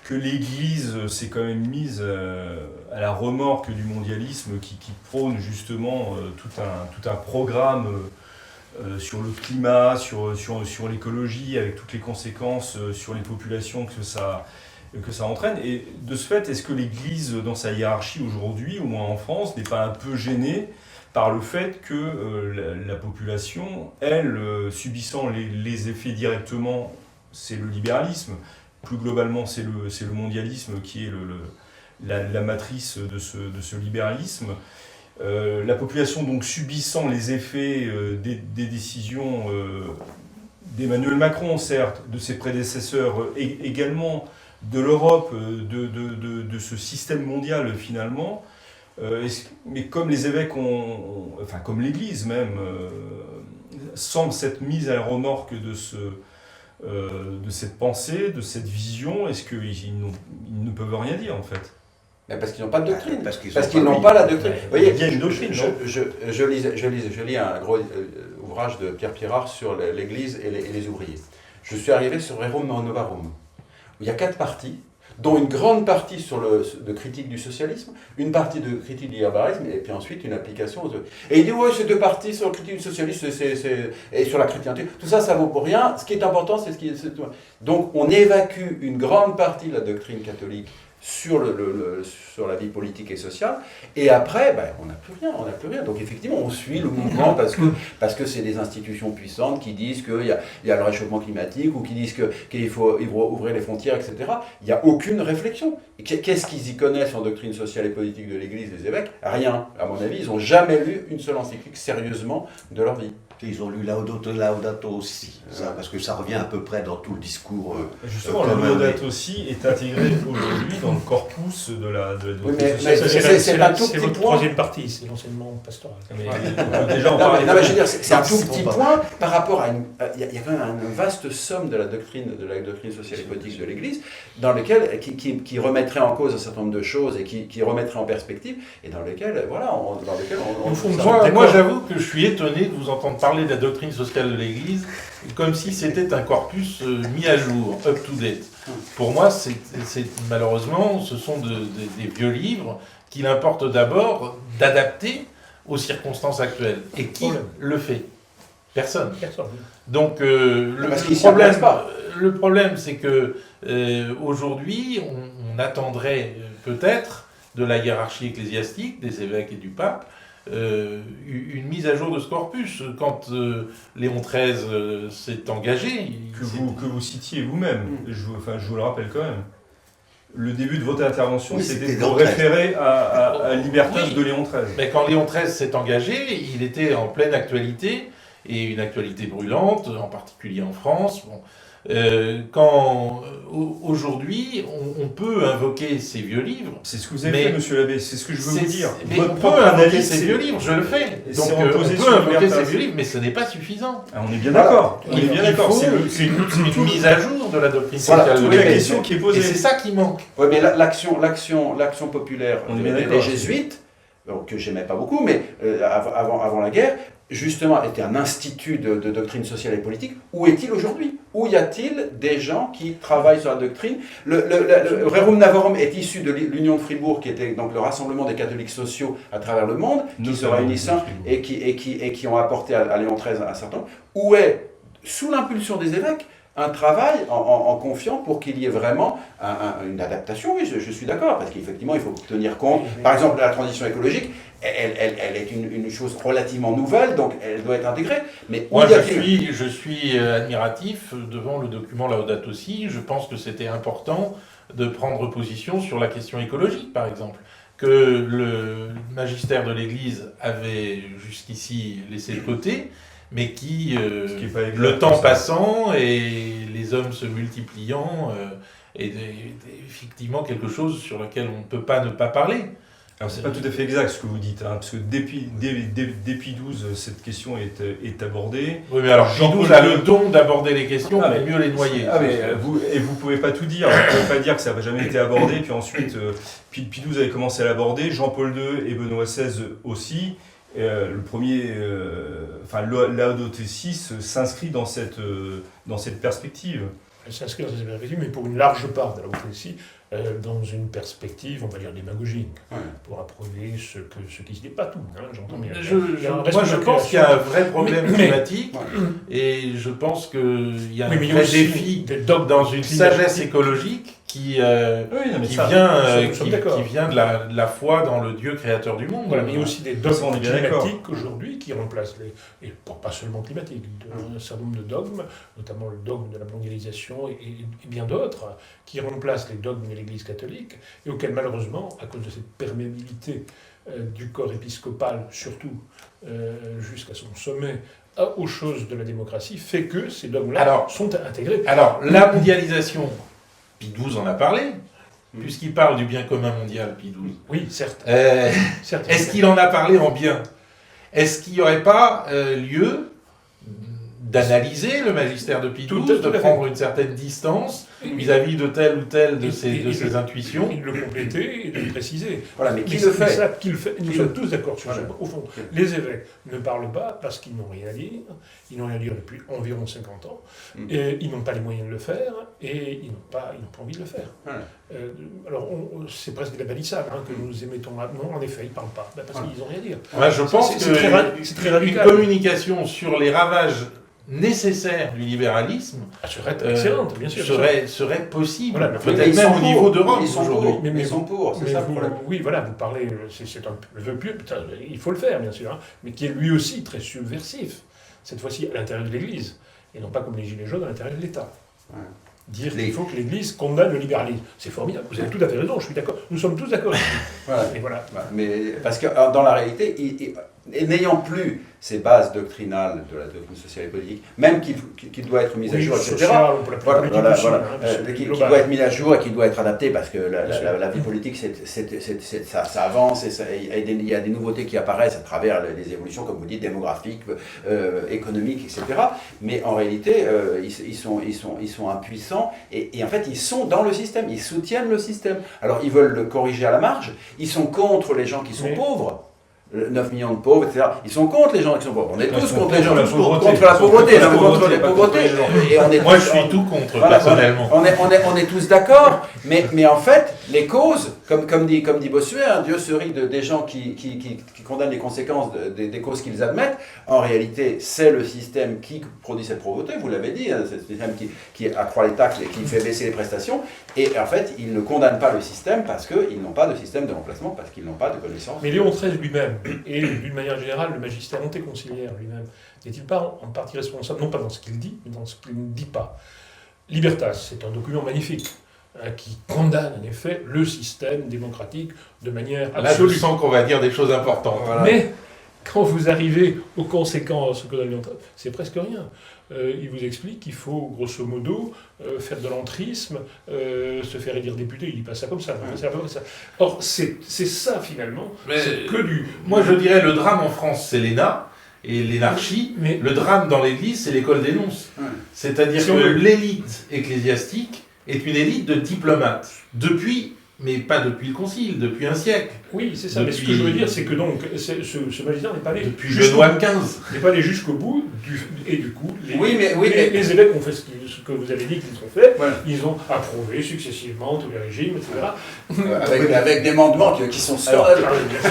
que l'Église s'est quand même mise à la remorque du mondialisme qui prône justement tout un programme sur le climat, sur l'écologie, avec toutes les conséquences sur les populations que ça entraîne. Et de ce fait, est-ce que l'Église, dans sa hiérarchie aujourd'hui, au moins en France, n'est pas un peu gênée par le fait que la population, elle, subissant les effets directement, c'est le libéralisme, plus globalement c'est le mondialisme qui est la matrice de ce libéralisme, la population donc subissant les effets des décisions d'Emmanuel Macron, certes, de ses prédécesseurs, également de l'Europe, de ce système mondial finalement, mais comme les évêques comme l'Église même, semble s'être mise à la remorque de cette pensée, de cette vision, est-ce qu'ils ne peuvent rien dire en fait? Mais parce qu'ils n'ont pas de doctrine, parce qu'ils n'ont pas la doctrine. Vous voyez, il y a une doctrine, je lis un gros ouvrage de Pierre Pirard sur l'Église et les ouvriers. Je suis arrivé sur Rerum Novarum, où il y a 4 parties, dont une grande partie de critique du socialisme, une partie de critique du libéralisme, et puis ensuite une application aux... Et il dit, ouais, ces 2 parties sur la critique du socialisme et sur la chrétienté, tout ça, ça vaut pour rien. Ce qui est important, c'est ce qui est... Donc, on évacue une grande partie de la doctrine catholique sur la vie politique et sociale, et après, on n'a plus rien. Donc effectivement, on suit le mouvement parce que c'est des institutions puissantes qui disent qu'il y a le réchauffement climatique, ou qui disent qu'il faut ouvrir les frontières, etc. Il n'y a aucune réflexion. Qu'est-ce qu'ils y connaissent en doctrine sociale et politique de l'Église, les évêques? Rien. À mon avis, ils n'ont jamais lu une seule encyclique sérieusement de leur vie. Ils ont lu Laudato aussi, parce que ça revient à peu près dans tout le discours. Justement, le Laudato si est intégré aujourd'hui dans le corpus de la doctrine sociale. C'est un tout petit votre point. 3e partie, c'est l'enseignement pastoral. Déjà, on parlait je veux dire, c'est un tout petit point par rapport à il y a quand même une vaste somme de la doctrine sociale et politique de l'Église, dans lequel qui remettrait en cause un certain nombre de choses et qui remettrait en perspective, et dans lequel moi, j'avoue que je suis étonné de vous entendre parler de la doctrine sociale de l'Église comme si c'était un corpus mis à jour, up to date. Pour moi, malheureusement, ce sont des vieux livres qu'il importe d'abord d'adapter aux circonstances actuelles. Et qui le fait? Personne. Donc le problème, c'est que aujourd'hui, on attendrait peut-être de la hiérarchie ecclésiastique, des évêques et du pape, une mise à jour de ce corpus. Quand Léon XIII s'est engagé... Que vous citiez vous-même, je vous le rappelle quand même. Le début de votre intervention, c'était de référer à Libertas de Léon XIII. Mais quand Léon XIII s'est engagé, il était en pleine actualité, et une actualité brûlante, en particulier en France. Bon. Quand aujourd'hui, on peut invoquer ces vieux livres. C'est ce que vous avez fait, monsieur l'abbé, c'est ce que je veux vous dire. Mais on peut invoquer ces vieux livres, je le fais. Donc on peut invoquer ces vieux livres, mais ce n'est pas suffisant. On est bien d'accord. Il faut une mise à jour de la doctrine sociale. Toute la question qui est posée. Et c'est ça qui manque. Oui, mais l'action populaire des jésuites, que j'aimais pas beaucoup, mais avant la guerre, justement, était un institut de doctrine sociale et politique. Où est-il aujourd'hui? Où y a-t-il des gens qui travaillent sur la doctrine? Le Rerum Navorum est issu de l'Union de Fribourg, qui était donc le rassemblement des catholiques sociaux à travers le monde, qui se réunissent et qui ont apporté à Léon XIII un certain nombre. Où est, sous l'impulsion des évêques, un travail en confiant pour qu'il y ait vraiment une adaptation? Oui, je suis d'accord, parce qu'effectivement, il faut tenir compte, par exemple, de la transition écologique. Elle est une chose relativement nouvelle, donc elle doit être intégrée. Mais moi, je suis admiratif devant le document Laudato Si. Je pense que c'était important de prendre position sur la question écologique, par exemple, que le magistère de l'Église avait jusqu'ici laissé de côté, mais qui, le temps passant et les hommes se multipliant, est effectivement quelque chose sur lequel on ne peut pas ne pas parler. Alors c'est pas tout à fait exact ce que vous dites, parce que depuis Pie XII, cette question est abordée. Oui, mais alors Pie XII a le don d'aborder les questions, mais mieux les noyer. Vous pouvez pas tout dire, vous pouvez pas dire que ça n'a jamais été abordé, puis ensuite Pie XII avait commencé à l'aborder, Jean-Paul II et Benoît XVI aussi. Le premier, Laudato Si s'inscrit dans cette perspective. Elle s'inscrit dans cette perspective, mais pour une large part de Laudato Si, dans une perspective, on va dire, démagogique, pour approuver ce qui se dit, pas tout, j'entends bien. Moi, je pense qu'il y a un vrai problème climatique, et je pense qu'il y a un vrai défi dans une sagesse écologique qui vient de la foi dans le Dieu créateur du monde. Voilà, mais il y a aussi des dogmes climatiques aujourd'hui qui remplacent pas seulement climatiques, un certain nombre de dogmes, notamment le dogme de la mondialisation et bien d'autres, qui remplacent les dogmes de l'Église catholique et auxquels malheureusement, à cause de cette perméabilité du corps épiscopal, surtout jusqu'à son sommet, aux choses de la démocratie, fait que ces dogmes-là sont intégrés. Alors, la mondialisation, Pie XII en a parlé, puisqu'il parle du bien commun mondial, Pie XII. Oui, certes. Est-ce qu'il en a parlé en bien? Est-ce qu'il n'y aurait pas lieu d'analyser le magistère de Pie XII, de prendre une certaine distance vis-à-vis de telle ou telle de ses intuitions? Et de le compléter et de le préciser. Voilà, mais qui le fait? Nous sommes tous d'accord sur ça. Au fond, les évêques ne parlent pas parce qu'ils n'ont rien à dire. Ils n'ont rien à dire depuis environ 50 ans. Et ils n'ont pas les moyens de le faire et ils n'ont pas envie de le faire. Alors, c'est presque de la balissade que nous émettons là. Non, en effet, ils ne parlent pas parce qu'ils n'ont rien à dire. Je pense qu'une communication sur les ravages nécessaire du libéralisme serait excellente, bien sûr. Serait possible, voilà, peut-être même au niveau de Rome aujourd'hui. Mais ils sont pour, c'est ça le problème. Oui, voilà, vous parlez, c'est un vœu pieux, il faut le faire, bien sûr, mais qui est lui aussi très subversif, cette fois-ci à l'intérieur de l'Église, et non pas comme les Gilets jaunes à l'intérieur de l'État. Dire qu'il faut que l'Église condamne le libéralisme. C'est formidable, vous avez tout à fait raison, je suis d'accord, nous sommes tous d'accord. Mais parce que dans la réalité, n'ayant plus ces bases doctrinales de la doctrine sociale et politique, même qu'il doit être mis à jour, etc. Qui doit être mis à jour et qui doit être adapté parce que la vie politique, ça avance et il y a des nouveautés qui apparaissent à travers les évolutions, comme vous dites, démographiques, économiques, etc. Mais en réalité, ils sont impuissants et en fait, ils sont dans le système, ils soutiennent le système. Alors, ils veulent le corriger à la marge, ils sont contre les gens qui sont pauvres. 9 millions de pauvres, etc. Ils sont contre les gens qui sont pauvres. On est tous contre les gens contre la pauvreté. Moi, je suis tout contre, personnellement. On est tous d'accord, mais en fait, les causes, comme dit Bossuet, Dieu se rit des gens qui condamnent les conséquences des causes qu'ils admettent. En réalité, c'est le système qui produit cette pauvreté, vous l'avez dit, c'est le système qui accroît les taxes et qui fait baisser les prestations. Et en fait, ils ne condamnent pas le système parce qu'ils n'ont pas de système de remplacement, parce qu'ils n'ont pas de connaissances. Mais Léon XIII lui-même, et d'une manière générale, le magistère antéconciliaire lui-même, n'est-il pas en partie responsable, non pas dans ce qu'il dit, mais dans ce qu'il ne dit pas. Libertas, c'est un document magnifique, qui condamne en effet le système démocratique de manière absolue. Là, je sens qu'on va dire des choses importantes. Voilà. Mais quand vous arrivez aux conséquences que donne Léon XIII, c'est presque rien. il vous explique qu'il faut, grosso modo, faire de l'entrisme, se faire élire député, il dit pas ça comme ça, c'est à peu près ça. Or, c'est ça, finalement, c'est que du... Moi, je dirais, le drame en France, c'est l'ENA, et l'énarchie, mais le drame dans l'Église, c'est l'école des nonces. C'est-à-dire Si que on veut... l'élite ecclésiastique est une élite de diplomates, depuis, mais pas depuis le Concile, depuis un siècle. Oui, c'est ça, mais ce que je veux dire, c'est que donc, ce magistère n'est pas allé depuis Benoît XV. N'est pas allé jusqu'au bout, et du coup, les mais... évêques ont fait ce que vous avez dit qu'ils ont fait, voilà. Ils ont approuvé successivement tous les régimes, etc. Avec des mandements qui sont sur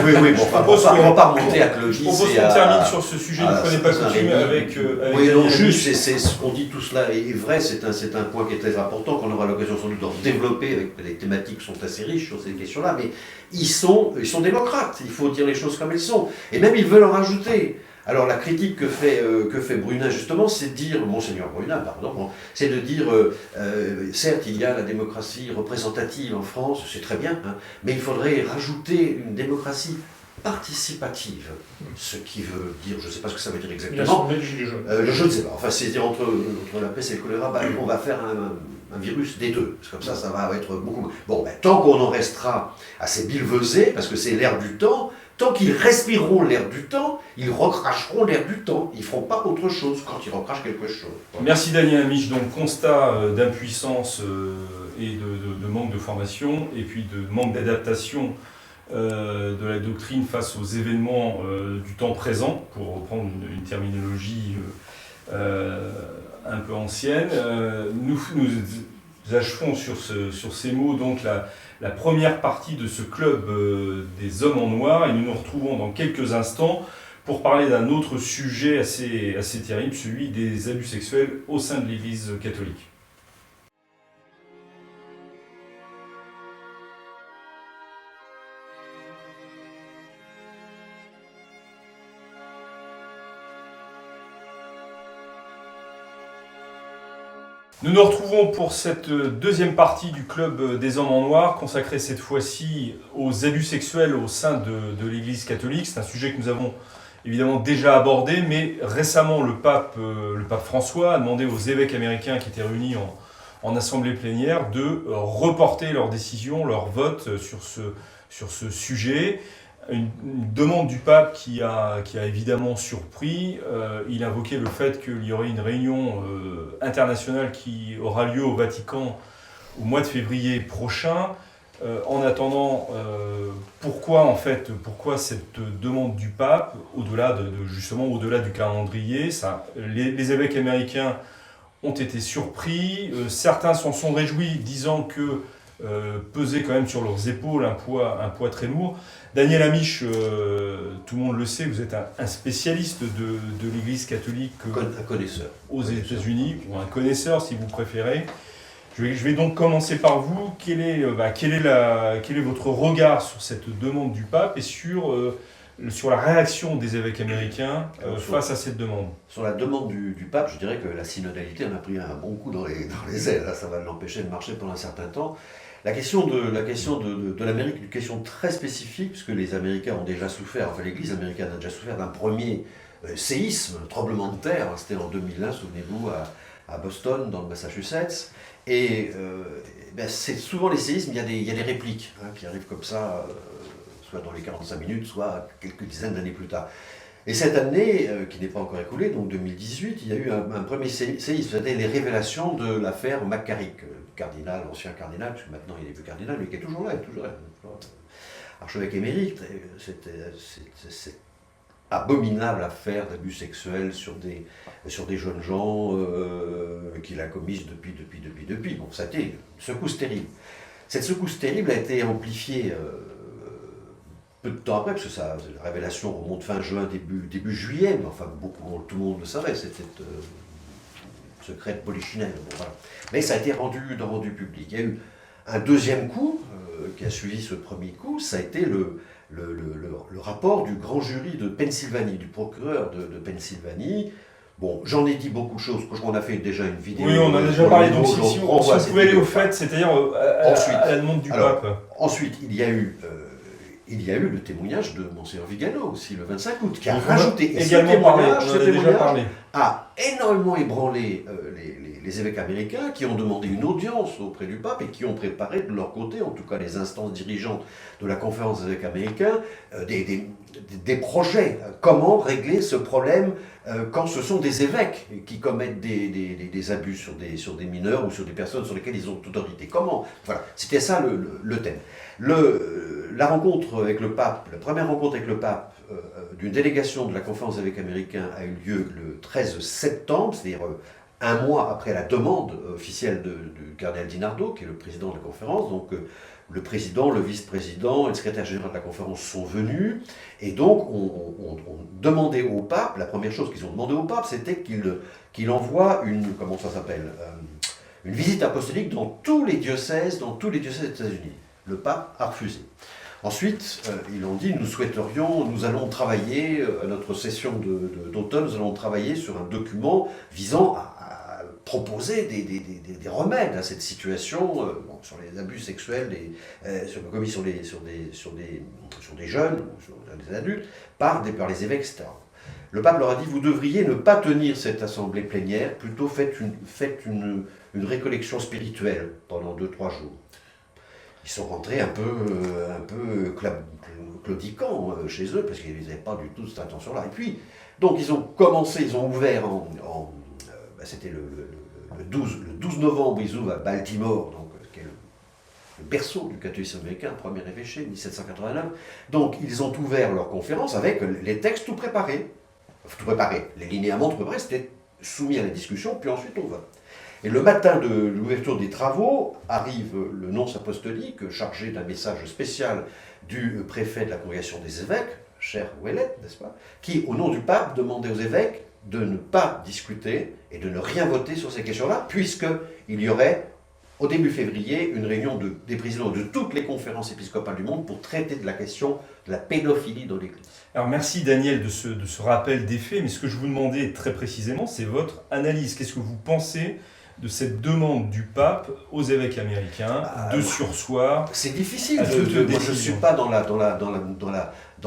Oui, bon, on va pas remonter à Clovis. Je propose qu'on termine sur ce sujet, ne prenez pas coutume avec... Oui, non, juste, c'est ce qu'on dit tout cela est vrai, c'est un point qui est très important, qu'on aura l'occasion sans doute de développer, avec les thématiques qui sont assez riches sur ces questions-là, mais ils sont démocrates, il faut dire les choses comme elles sont, et même ils veulent en rajouter. Alors la critique que fait Brunin justement, c'est de dire, Monseigneur Brunin, pardon, c'est de dire, certes il y a la démocratie représentative en France, c'est très bien, hein, mais il faudrait rajouter une démocratie participative, ce qui veut dire, je ne sais pas ce que ça veut dire exactement. Je ne sais pas, enfin c'est dire entre la peste et le choléra, on va faire un virus des deux, parce que comme ça va être beaucoup moins. Bon, tant qu'on en restera à ces billevesés, parce que c'est l'air du temps, tant qu'ils respireront l'air du temps, ils recracheront l'air du temps. Ils ne feront pas autre chose quand ils recrachent quelque chose. Voilà. Merci Daniel Amiche. Donc constat d'impuissance et de manque de formation, et puis de manque d'adaptation de la doctrine face aux événements du temps présent, pour reprendre une terminologie un peu ancienne. Nous achevons sur ces mots donc la première partie de ce club des hommes en noir, et nous nous retrouvons dans quelques instants pour parler d'un autre sujet assez terrible, celui des abus sexuels au sein de l'Église catholique. Nous nous retrouvons pour cette deuxième partie du Club des Hommes en Noir, consacrée cette fois-ci aux abus sexuels au sein de l'Église catholique. C'est un sujet que nous avons évidemment déjà abordé, mais récemment le pape François a demandé aux évêques américains qui étaient réunis en assemblée plénière de reporter leur décision, leur vote sur ce sujet. Une demande du pape qui a évidemment surpris. Il invoquait le fait qu'il y aurait une réunion internationale qui aura lieu au Vatican au mois de février prochain. En attendant, pourquoi cette demande du pape, au-delà au-delà du calendrier, les évêques américains ont été surpris. Certains s'en sont réjouis, disant que pesait quand même sur leurs épaules un poids très lourd. Daniel Amiche, tout le monde le sait, vous êtes un spécialiste de l'Église catholique un connaisseur aux États-Unis, ou un connaisseur si vous préférez. Je vais donc commencer par vous. Quel est votre regard sur cette demande du pape et sur la réaction des évêques américains face à cette demande? Sur la demande du pape, je dirais que la synodalité en a pris un bon coup dans les ailes. Là, ça va l'empêcher de marcher pendant un certain temps. La question de l'Amérique est une question très spécifique, puisque les Américains ont déjà souffert, enfin l'Église américaine a déjà souffert d'un premier séisme, tremblement de terre, c'était en 2001, souvenez-vous, à Boston, dans le Massachusetts. Et c'est souvent les séismes, il y a des répliques qui arrivent comme ça, soit dans les 45 minutes, soit quelques dizaines d'années plus tard. Et cette année, qui n'est pas encore écoulée, donc 2018, il y a eu un premier séisme, c'était les révélations de l'affaire McCarrick, ancien cardinal, parce que maintenant il n'est plus cardinal, mais qui est toujours là, archevêque émérite. Cette abominable affaire d'abus sexuels sur des jeunes gens qu'il a commise depuis. Bon, ça a été une secousse terrible. Cette secousse terrible a été amplifiée peu de temps après, parce que la révélation remonte fin juin, début juillet, mais enfin, tout le monde le savait, c'était secret de polichinelle. Bon, voilà. Mais ça a été rendu public. Il y a eu un deuxième coup, qui a suivi ce premier coup, ça a été le rapport du grand jury de Pennsylvanie, du procureur de Pennsylvanie. Bon, j'en ai dit beaucoup de choses, je crois qu'on a fait déjà une vidéo. Oui, on a déjà parlé, donc si vous pouvez aller au fait, c'est-à-dire à la demande du pape. Ensuite, il y a eu il y a eu le témoignage de Monseigneur Vigano aussi, le 25 août, qui a Donc, rajouté. on a également parlé, on en a déjà parlé. A énormément ébranlé les évêques américains qui ont demandé une audience auprès du pape et qui ont préparé de leur côté, en tout cas les instances dirigeantes de la conférence des évêques américains, des projets. Comment régler ce problème quand ce sont des évêques qui commettent des abus sur des mineurs ou sur des personnes sur lesquelles ils ont autorité. Comment? Voilà, c'était ça le thème. La rencontre avec le pape, la première rencontre avec le pape d'une délégation de la conférence des évêques américains a eu lieu le 13 septembre, c'est-à-dire un mois après la demande officielle du cardinal DiNardo, qui est le président de la conférence. Donc le président, le vice-président et le secrétaire général de la conférence sont venus, et donc on demandait au pape, la première chose qu'ils ont demandé au pape, c'était qu'il envoie une visite apostolique dans tous les diocèses des États-Unis. Le pape a refusé. Ensuite, ils ont dit, nous allons travailler, à notre session d'automne, nous allons travailler sur un document visant à proposer des remèdes à cette situation, sur les abus sexuels commis sur des jeunes, sur des adultes, par les évêques, etc. Le pape leur a dit, vous devriez ne pas tenir cette assemblée plénière, plutôt faites une récollection spirituelle pendant 2-3 jours. Ils sont rentrés un peu claudiquants chez eux, parce qu'ils n'avaient pas du tout cette intention-là. Et puis, donc ils ont ouvert c'était le 12 novembre, ils ouvrent à Baltimore, donc, qui est le berceau du catholicisme américain, premier évêché, 1789. Donc ils ont ouvert leur conférence avec les textes tout préparés. Les linéaments tout préparés, c'était soumis à la discussion, puis ensuite on vote. Et le matin de l'ouverture des travaux, arrive le nonce apostolique, chargé d'un message spécial du préfet de la congrégation des évêques, cher Ouellet, n'est-ce pas, qui, au nom du pape, demandait aux évêques de ne pas discuter et de ne rien voter sur ces questions-là, puisqu'il y aurait, au début février, une réunion des présidents de toutes les conférences épiscopales du monde pour traiter de la question de la pédophilie dans l'Église. Alors merci Daniel de ce rappel des faits, mais ce que je vous demandais très précisément, c'est votre analyse. Qu'est-ce que vous pensez de cette demande du pape aux évêques américains de surseoir? C'est difficile. Moi, je ne suis pas dans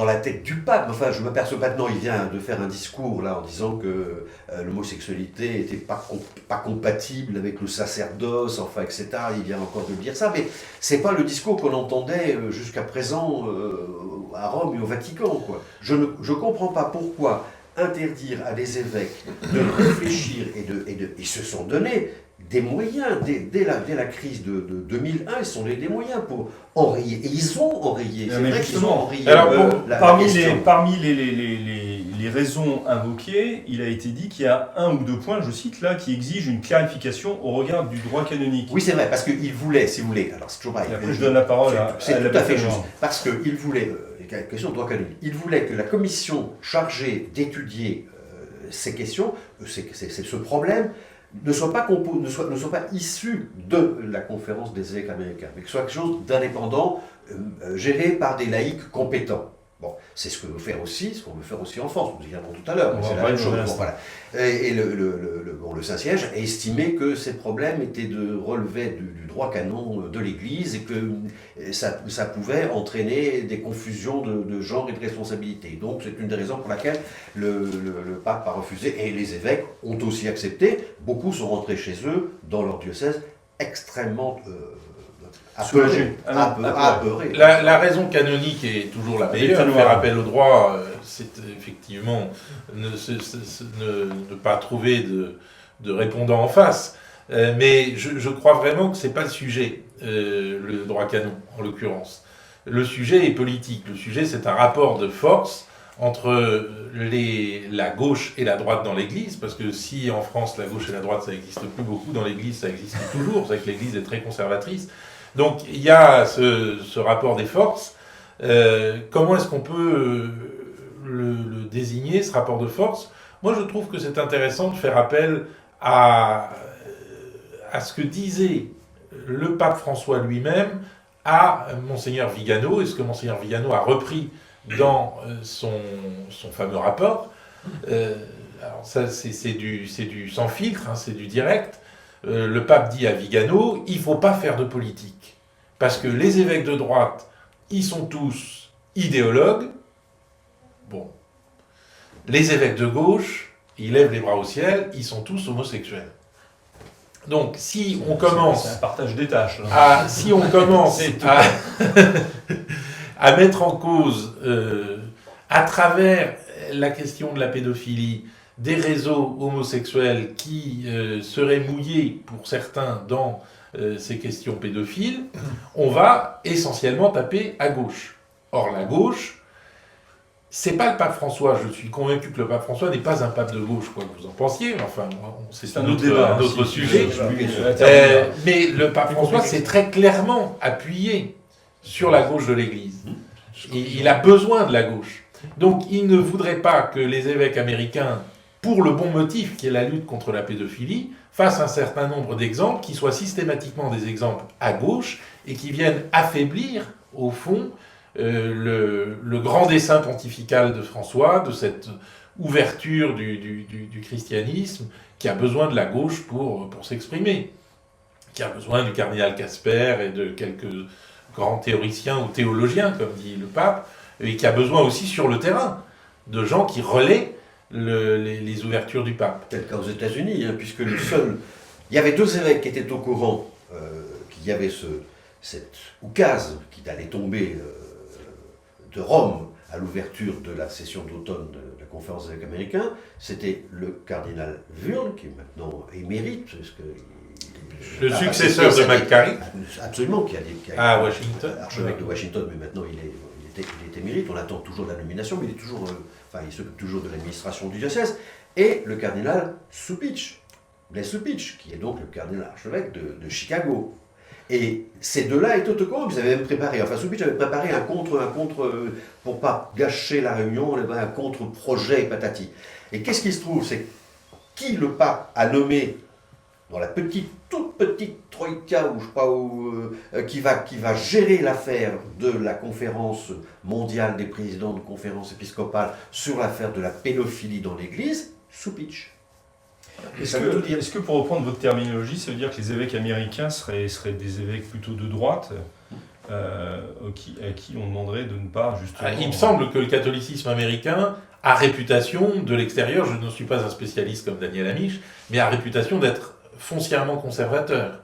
la tête du pape. Enfin, je m'aperçois maintenant, il vient de faire un discours là en disant que l'homosexualité n'était pas compatible avec le sacerdoce, enfin, etc. Il vient encore de dire ça, mais c'est pas le discours qu'on entendait jusqu'à présent à Rome et au Vatican, quoi. Je ne comprends pas pourquoi interdire à des évêques de réfléchir ils se sont donné des moyens, dès la crise de 2001, ils se sont donné des moyens pour enrayer, et ils ont enrayé, c'est vrai qu'ils ont enrayé. Alors, parmi les raisons invoquées, il a été dit qu'il y a 1 ou 2 points, je cite là, qui exigent une clarification au regard du droit canonique. Oui, c'est vrai, parce qu'il voulait, si vous voulez, alors c'est toujours pareil. Après, je donne la parole c'est tout à fait juste, parce qu'il voulait, question de droit canonique, il voulait que la commission chargée d'étudier ces questions, ce problème, ne soit pas issu de la conférence des évêques américains, mais que ce soit quelque chose d'indépendant, géré par des laïcs compétents. Bon, c'est ce qu'on veut faire aussi en France, nous y viendrons tout à l'heure, c'est la même chose. Bon, voilà. Et le Saint-Siège a estimé que ces problèmes relevaient du droit canon de l'Église et que ça pouvait entraîner des confusions de genre et de responsabilité. Donc c'est une des raisons pour laquelle le pape a refusé, et les évêques ont aussi accepté. Beaucoup sont rentrés chez eux, dans leur diocèse, extrêmement apeurés. La raison canonique est toujours la meilleure. Faire appel au droit, c'est effectivement ne pas trouver de répondant en face. Mais je crois vraiment que ce n'est pas le sujet, le droit canon, en l'occurrence. Le sujet est politique. Le sujet, c'est un rapport de force entre la gauche et la droite dans l'Église, parce que si en France, la gauche et la droite, ça n'existe plus beaucoup, dans l'Église, ça existe toujours. C'est vrai que l'Église est très conservatrice. Donc il y a ce rapport des forces. Comment est-ce qu'on peut le désigner, ce rapport de force? Moi, je trouve que c'est intéressant de faire appel à ce que disait le pape François lui-même à Monseigneur Vigano, et ce que Monseigneur Vigano a repris dans son fameux rapport. Alors ça, c'est du sans filtre, hein, c'est du direct. Le pape dit à Vigano, il ne faut pas faire de politique. Parce que les évêques de droite, ils sont tous idéologue, bon, les évêques de gauche, ils lèvent les bras au ciel, ils sont tous homosexuels. Donc, si on commence... C'est un partage des tâches. Si on commence à mettre en cause, à travers la question de la pédophilie, des réseaux homosexuels qui seraient mouillés, pour certains, dans ces questions pédophiles, on va essentiellement taper à gauche. Or, la gauche, c'est pas le pape François. Je suis convaincu que le pape François n'est pas un pape de gauche, quoi que vous en pensiez. Enfin, c'est un autre débat, un autre sujet. Mais le pape François s'est très clairement appuyé sur la gauche de l'Église. Il a besoin de la gauche. Donc, il ne voudrait pas que les évêques américains, pour le bon motif qui est la lutte contre la pédophilie, fassent un certain nombre d'exemples qui soient systématiquement des exemples à gauche et qui viennent affaiblir, au fond, le grand dessein pontifical de François, de cette ouverture du christianisme, qui a besoin de la gauche pour s'exprimer, qui a besoin du cardinal Casper et de quelques grands théoriciens ou théologiens, comme dit le pape, et qui a besoin aussi sur le terrain de gens qui relaient les ouvertures du pape. C'est le cas aux États-Unis, puisque il y avait 2 évêques qui étaient au courant qu'il y avait cette oukase qui allait tomber de Rome à l'ouverture de la session d'automne de la conférence des évêques américains. C'était le cardinal Wurm, qui est maintenant émérite, parce que le successeur de McCarrick. Absolument, qui à Washington. Archevêque de Washington, mais maintenant il est émérite. On attend toujours la nomination, mais il s'occupe toujours de l'administration du diocèse. Et le cardinal Cupich, Blaise Cupich, qui est donc le cardinal archevêque de Chicago. Et ces 2-là étaient au courant, ils avaient même préparé, Cupich avait préparé un contre, pour pas gâcher la réunion, un contre-projet patati. Et qu'est-ce qui se trouve? C'est qui le pape a nommé dans la toute petite troïka, ou je sais pas où, qui va gérer l'affaire de la conférence mondiale des présidents de conférences épiscopales sur l'affaire de la pédophilie dans l'Église? Cupich. Est-ce que pour reprendre votre terminologie, ça veut dire que les évêques américains seraient des évêques plutôt de droite, à qui on demanderait de ne pas justement... Il me semble que le catholicisme américain a réputation, de l'extérieur, je ne suis pas un spécialiste comme Daniel Amiche, mais a réputation d'être foncièrement conservateur.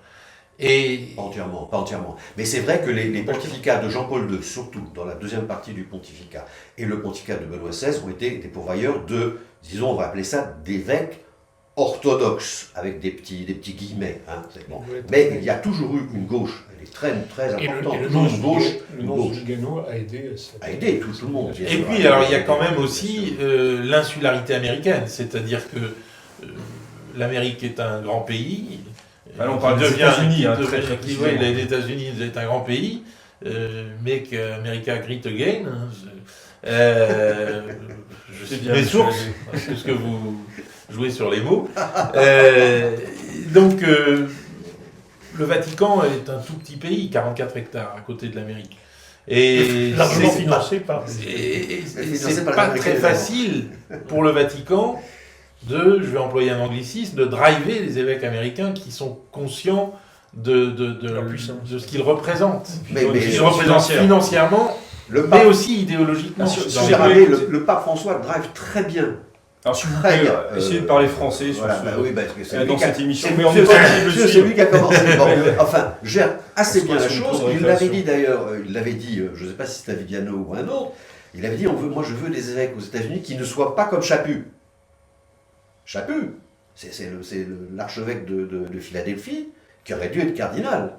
Pas entièrement. Mais c'est vrai que les pontificats de Jean-Paul II, surtout dans la deuxième partie du pontificat, et le pontificat de Benoît XVI ont été des pourvoyeurs de, disons, on va appeler ça d'évêques orthodoxes, avec des petits guillemets. Bon. Mais il y a toujours eu une gauche, elle est très, très importante. Et le nom Lugano a aidé tout le monde. Et puis, alors, il y a quand même aussi l'insularité américaine, c'est-à-dire que l'Amérique est un grand pays. On parle des États-Unis. Les États-Unis est un grand pays. Make America Great Again. Je sais bien mes sources, puisque vous jouez sur les mots. Donc, le Vatican est un tout petit pays, 44 hectares à côté de l'Amérique. Et largement financé par... c'est pas très facile pour le Vatican je vais employer un anglicisme, de driver les évêques américains qui sont conscients de ce qu'ils représentent. Mais ils représentent financièrement, mais aussi idéologiquement. Le pape François drive très bien. Alors, si vous pouvez essayer de parler français sur dans cette émission. Mais c'est lui qui a commencé. Enfin, gère assez bien la chose. Il l'avait dit d'ailleurs, je ne sais pas si c'était Viviano ou un autre, il avait dit moi je veux des évêques aux États-Unis qui ne soient pas comme Chaput. Chaput, c'est l'archevêque de Philadelphie qui aurait dû être cardinal.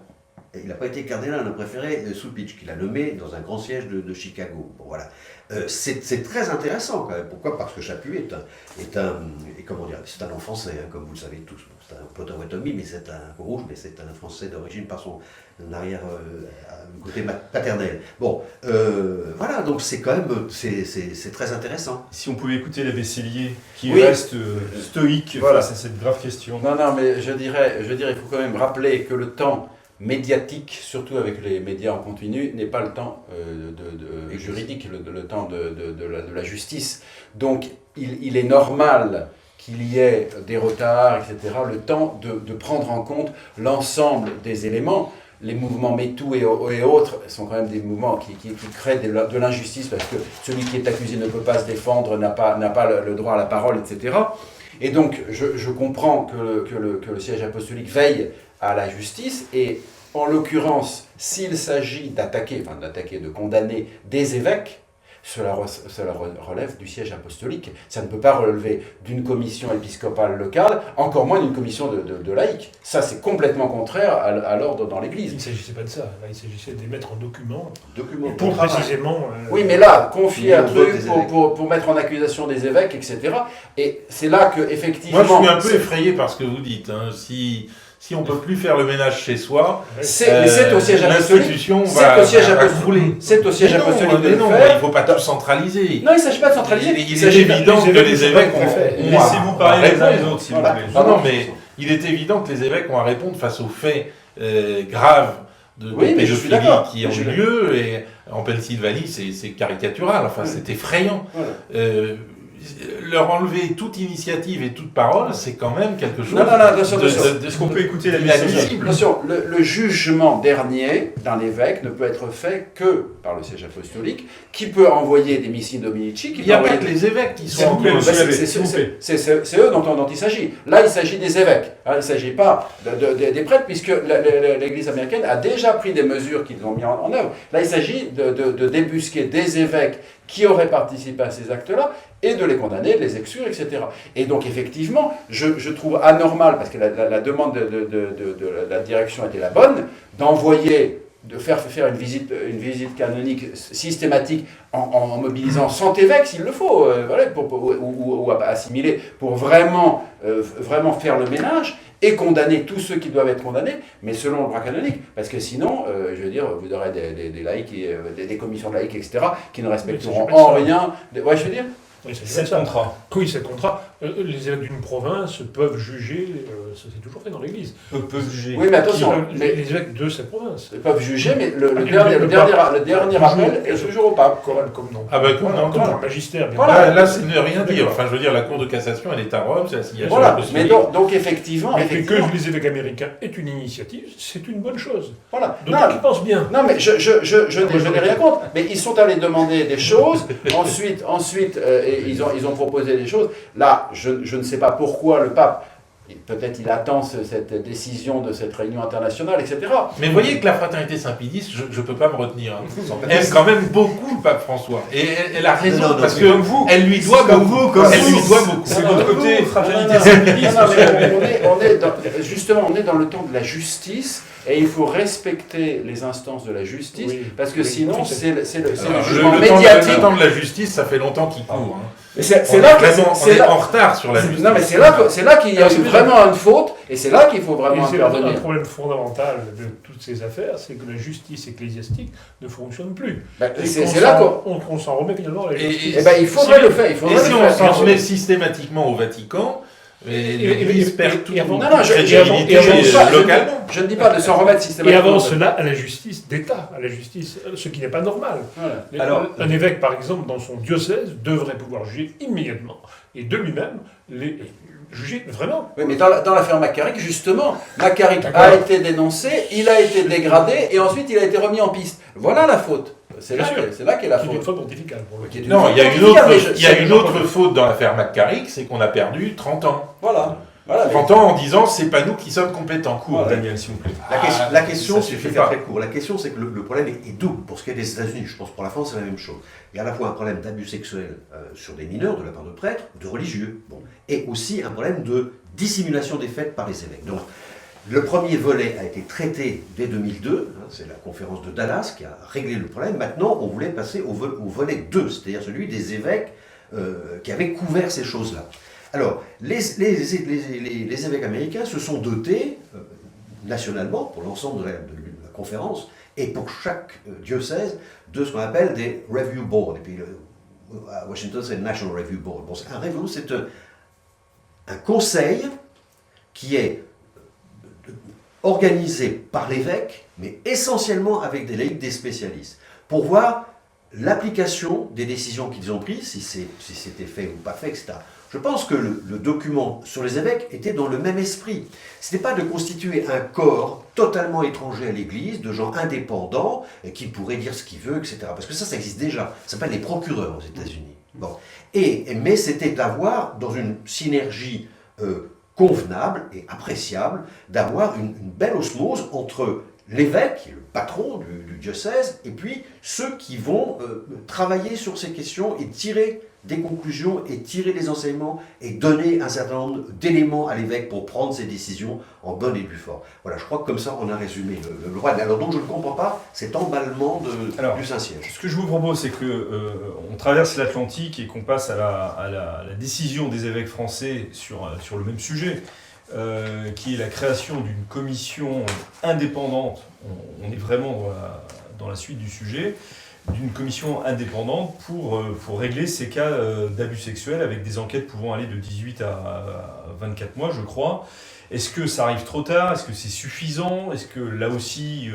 Et il n'a pas été cardinal, on a préféré Cupich, qu'il a nommé dans un grand siège de Chicago. Bon, voilà. C'est très intéressant quand même. Pourquoi? Parce que Chaput c'est un enfant français, comme vous le savez tous. C'est un Potawatomi, mais c'est un rouge, mais c'est un Français d'origine par son arrière côté paternel. Bon, voilà, donc c'est quand même c'est très intéressant. Si on pouvait écouter l'abbé Cellier, qui reste stoïque face à cette grave question. Non, mais je dirais, il faut quand même rappeler que le temps médiatique, surtout avec les médias en continu, n'est pas le temps juridique, le temps de la justice. Donc il est normal qu'il y ait des retards, etc., le temps de prendre en compte l'ensemble des éléments. les mouvements MeToo et autres sont quand même des mouvements qui créent de l'injustice parce que celui qui est accusé ne peut pas se défendre, n'a pas le droit à la parole, etc. Et donc, je comprends que le siège apostolique veille à la justice et, en l'occurrence, s'il s'agit de condamner des évêques, cela relève du siège apostolique. Ça ne peut pas relever d'une commission épiscopale locale, encore moins d'une commission de laïcs. Ça, c'est complètement contraire à l'ordre dans l'Église. Il ne s'agissait pas de ça. Là, il s'agissait de les mettre en document. Pour précisément... Oui, mais là, confier un truc pour mettre en accusation des évêques, etc. Et c'est là que, effectivement... Moi, je suis un peu effrayé par ce que vous dites. Hein. Si on ne peut plus faire le ménage chez soi, c'est au siège apostolique. L'institution va crouler. C'est au siège apostolique de le non, faire. il ne faut pas tout centraliser. Non, il ne s'agit pas de centraliser. Il est évident que les évêques ont... Laissez-vous parler les uns les autres, s'il vous plaît. Non, mais il est évident que les évêques ont à répondre face aux faits graves de pédophilie qui ont eu lieu. Et en Pennsylvanie, c'est caricatural. Enfin, c'est effrayant. Voilà. Leur enlever toute initiative et toute parole, c'est quand même quelque chose de ce qu'on peut écouter la Attention, le jugement dernier d'un évêque ne peut être fait que par le siège apostolique, qui peut envoyer des missiles Dominici. Il n'y a pas que les évêques qui sont... C'est eux dont il s'agit. Là, il s'agit des évêques. Il ne s'agit pas des prêtres, puisque l'Église américaine a déjà pris des mesures qu'ils ont mis en œuvre. Là, il s'agit de débusquer des évêques qui auraient participé à ces actes-là, et de les condamner, de les exclure, etc. Et donc, effectivement, je trouve anormal, parce que la demande de la direction était la bonne, de faire une visite canonique systématique en mobilisant 100 évêques, s'il le faut, ou assimiler, pour vraiment faire le ménage, et condamner tous ceux qui doivent être condamnés, mais selon le droit canonique. Parce que sinon, je veux dire, vous aurez des laïcs, des commissions de laïcs, etc., qui ne respecteront en rien... Ouais, je veux dire... C'est le contrat. Oui, c'est le contrat. Les évêques d'une province peuvent juger, ça c'est toujours fait dans l'Église. Peuvent juger. Oui, mais attention. Les évêques de cette province. Ils peuvent juger, mais le dernier appel est toujours au pape. Comme non. Ah ben, comme le magistère. Là, c'est ne rien dire. Enfin, je veux dire, la Cour de cassation, elle est à Rome, c'est la signature. Voilà, mais donc effectivement... Et que les évêques américains aient une initiative, c'est une bonne chose. Voilà. Donc ils pensent bien. Non, mais je n'ai rien contre. Mais ils sont allés demander des choses, ensuite ils ont proposé des choses. Là, je ne sais pas pourquoi le pape, peut-être il attend cette décision de cette réunion internationale, etc. Mais vous voyez que la fraternité Saint-Pédis, je ne peux pas me retenir, aime quand même beaucoup le pape François. Et elle a raison, parce qu'elle lui doit beaucoup. C'est votre côté fraternité Saint-Pédis. Justement, on est dans le temps de la justice. Et il faut respecter les instances de la justice, parce que sinon, c'est le jugement médiatique. Le temps de la justice, ça fait longtemps qu'il court. On est en retard sur la justice. Non, mais c'est là qu'il y a vraiment une faute, et c'est là qu'il faut vraiment intervenir. Un problème fondamental de toutes ces affaires, c'est que la justice ecclésiastique ne fonctionne plus. C'est là qu'on s'en remet finalement à la justice. Il faudrait le faire. Et si on s'en remet systématiquement au Vatican, l'Église perd toute crédibilité localement. Je ne dis pas de s'en remettre systématiquement. Et avant cela, à la justice d'État, ce qui n'est pas normal. Voilà. Alors, un évêque, par exemple, dans son diocèse, devrait pouvoir juger immédiatement, et de lui-même, juger vraiment. Oui, mais dans l'affaire McCarrick, justement, McCarrick a été dénoncé, il a été dégradé, et ensuite il a été remis en piste. Voilà la faute. C'est là qu'est la faute. C'est une faute pontificale. Non, il y a une autre faute dans l'affaire McCarrick, c'est qu'on a perdu 30 ans. Voilà. 30 ans en disant c'est pas nous qui sommes compétents. Daniel, s'il vous plaît. La question, c'est très court. La question, c'est que le problème est double. Pour ce qui est des États-Unis, je pense pour la France, c'est la même chose. Il y a à la fois un problème d'abus sexuels sur des mineurs de la part de prêtres, de religieux, et aussi un problème de dissimulation des faits par les évêques. Donc, le premier volet a été traité dès 2002, c'est la conférence de Dallas qui a réglé le problème. Maintenant, on voulait passer au volet 2, c'est-à-dire celui des évêques qui avaient couvert ces choses-là. Alors, les évêques américains se sont dotés, nationalement, pour l'ensemble de la conférence, et pour chaque diocèse, de ce qu'on appelle des Review Boards. Et puis, à Washington, c'est le National Review Board. Bon, un review, c'est un conseil qui est organisé par l'évêque, mais essentiellement avec des laïcs, des spécialistes, pour voir l'application des décisions qu'ils ont prises, si c'était fait ou pas fait, etc. Je pense que le document sur les évêques était dans le même esprit. Ce n'était pas de constituer un corps totalement étranger à l'Église, de gens indépendants, qui pourraient dire ce qu'ils veulent, etc. Parce que ça existe déjà. Ça s'appelle les procureurs aux États-Unis. Bon. Mais c'était d'avoir, dans une synergie convenable et appréciable, d'avoir une belle osmose entre l'évêque, qui est le patron du diocèse, et puis ceux qui vont travailler sur ces questions et tirer des conclusions et tirer des enseignements et donner un certain nombre d'éléments à l'évêque pour prendre ses décisions en bonne et due forme. Voilà, je crois que comme ça on a résumé le roi. Alors donc je ne comprends pas cet emballement du Saint-Siège. Ce que je vous propose, c'est que on traverse l'Atlantique et qu'on passe à la décision des évêques français sur le même sujet, qui est la création d'une commission indépendante. On est vraiment dans la suite du sujet, d'une commission indépendante pour régler ces cas d'abus sexuels avec des enquêtes pouvant aller de 18 à 24 mois, je crois. Est-ce que ça arrive trop tard? Est-ce que c'est suffisant? Est-ce que là aussi,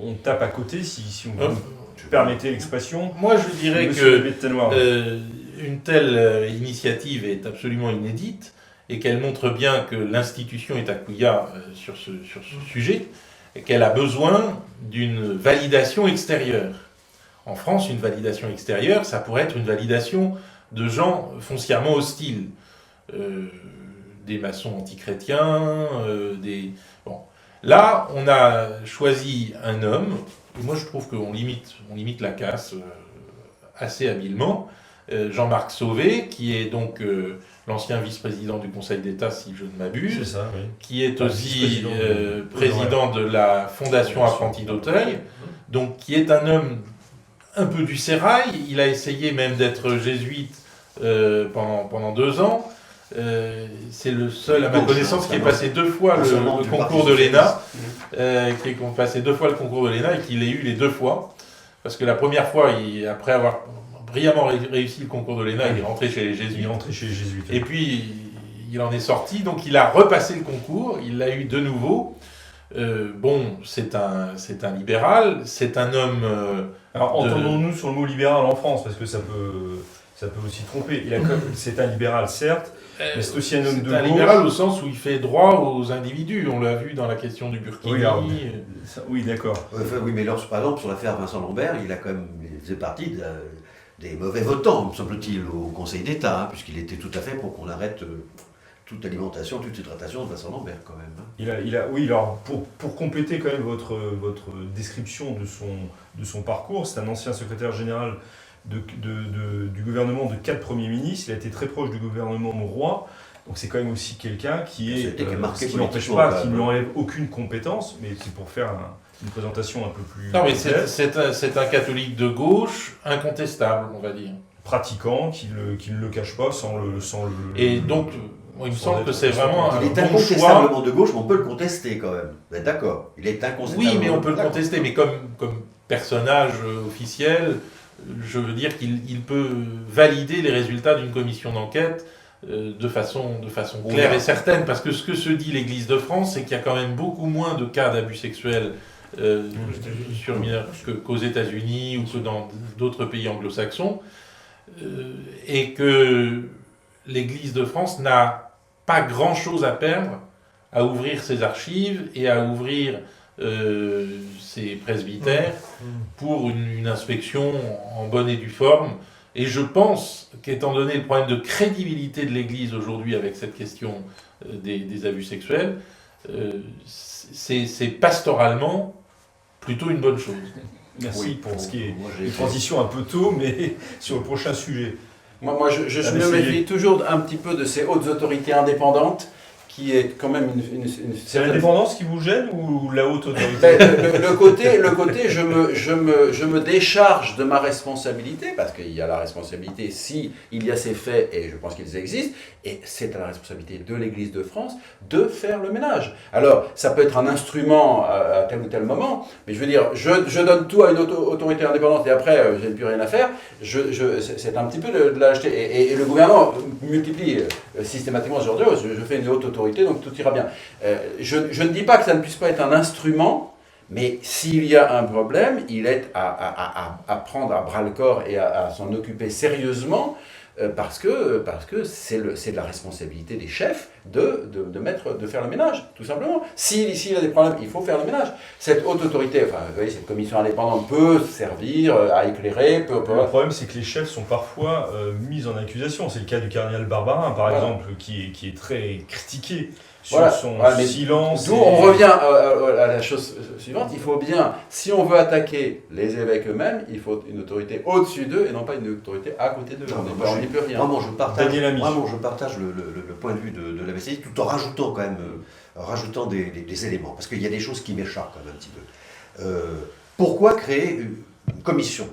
on tape à côté, si vous me permettez l'expression? Moi, je dirais qu'une telle initiative est absolument inédite et qu'elle montre bien que l'institution est à couillat sur ce sujet et qu'elle a besoin d'une validation extérieure. En France, une validation extérieure, ça pourrait être une validation de gens foncièrement hostiles. Des maçons antichrétiens, Bon. Là, on a choisi un homme, et moi je trouve qu'on limite la casse assez habilement, Jean-Marc Sauvé, qui est donc l'ancien vice-président du Conseil d'État, si je ne m'abuse, c'est ça, oui. qui est aussi président de la Fondation Apprenti d'Auteuil, donc qui est un homme un peu du sérail. Il a essayé même d'être jésuite pendant 2 ans. C'est le seul, à ma connaissance, qui est passé 2 fois le concours de l'ENA, qui est passé 2 fois le concours de l'ENA et qui l'a eu les 2 fois. Parce que la première fois, après avoir brillamment réussi le concours de l'ENA, il est rentré chez les jésuites. Et puis, il en est sorti, donc il a repassé le concours, il l'a eu de nouveau. C'est un libéral, c'est un homme... Alors, entendons-nous sur le mot libéral en France, parce que ça peut aussi tromper. C'est un libéral, certes, mais c'est aussi un homme de gauche. C'est un libéral au sens où il fait droit aux individus. On l'a vu dans la question du Burkini. Oui, d'accord. Oui, mais par exemple, sur l'affaire Vincent Lambert, il faisait partie des mauvais votants, me semble-t-il, au Conseil d'État, puisqu'il était tout à fait pour qu'on arrête toute alimentation, toute hydratation de Vincent Lambert, quand même. Oui, alors, pour compléter quand même votre description de son parcours, c'est un ancien secrétaire général du gouvernement de 4 premiers ministres. Il a été très proche du gouvernement Mauroy. Donc c'est quand même aussi quelqu'un qui n'empêche pas, qui n'enlève aucune compétence, mais c'est pour faire une présentation un peu plus... Non, mais c'est un catholique de gauche incontestable, on va dire. Pratiquant, qui ne le cache pas sans le... Et donc, il me semble que c'est vraiment un bon choix. Il est incontestablement de gauche, mais on peut le contester quand même. Vous êtes d'accord? Il est incontestablement... Oui, mais on peut le contester, mais comme personnage officiel... Je veux dire qu'il peut valider les résultats d'une commission d'enquête de façon claire et certaine, parce que ce que se dit l'Église de France, c'est qu'il y a quand même beaucoup moins de cas d'abus sexuels sur mineurs qu'aux États-Unis ou que dans d'autres pays anglo-saxons, et que l'Église de France n'a pas grand-chose à perdre à ouvrir ses archives et à ouvrir ces presbytères pour une inspection en bonne et due forme. Et je pense qu'étant donné le problème de crédibilité de l'Église aujourd'hui avec cette question des abus sexuels, c'est pastoralement plutôt une bonne chose. Merci pour ce qui est une transition un peu tôt, mais sur le prochain sujet. Moi je me méfie toujours un petit peu de ces hautes autorités indépendantes, qui est quand même C'est l'indépendance qui vous gêne ou la haute autorité? le côté je me décharge de ma responsabilité, parce qu'il y a la responsabilité s'il y a ces faits, et je pense qu'ils existent, et c'est à la responsabilité de l'Église de France de faire le ménage. Alors, ça peut être un instrument à tel ou tel moment, mais je veux dire, je donne tout à une autorité indépendante et après, je n'ai plus rien à faire, c'est un petit peu de la lâcheté. Et le gouvernement multiplie systématiquement ce genre de choses. Je fais une haute autorité, donc tout ira bien. Je ne dis pas que ça ne puisse pas être un instrument, mais s'il y a un problème, il est à prendre à bras le corps et à s'en occuper sérieusement, parce que c'est de la responsabilité des chefs de faire le ménage, tout simplement. S'il y a des problèmes, il faut faire le ménage. Cette haute autorité, enfin, vous voyez, cette commission indépendante peut servir à éclairer, Le problème, c'est que les chefs sont parfois mis en accusation. C'est le cas du cardinal Barbarin, par exemple, qui est très critiqué sur son silence. D'où on revient à la chose suivante. Il faut bien, si on veut attaquer les évêques eux-mêmes, il faut une autorité au-dessus d'eux et non pas une autorité à côté d'eux. On n'y peut rien. Vraiment, je partage le point de vue de la Messie, tout en rajoutant quand même des éléments. Parce qu'il y a des choses qui m'échappent quand même un petit peu. Pourquoi créer une commission ?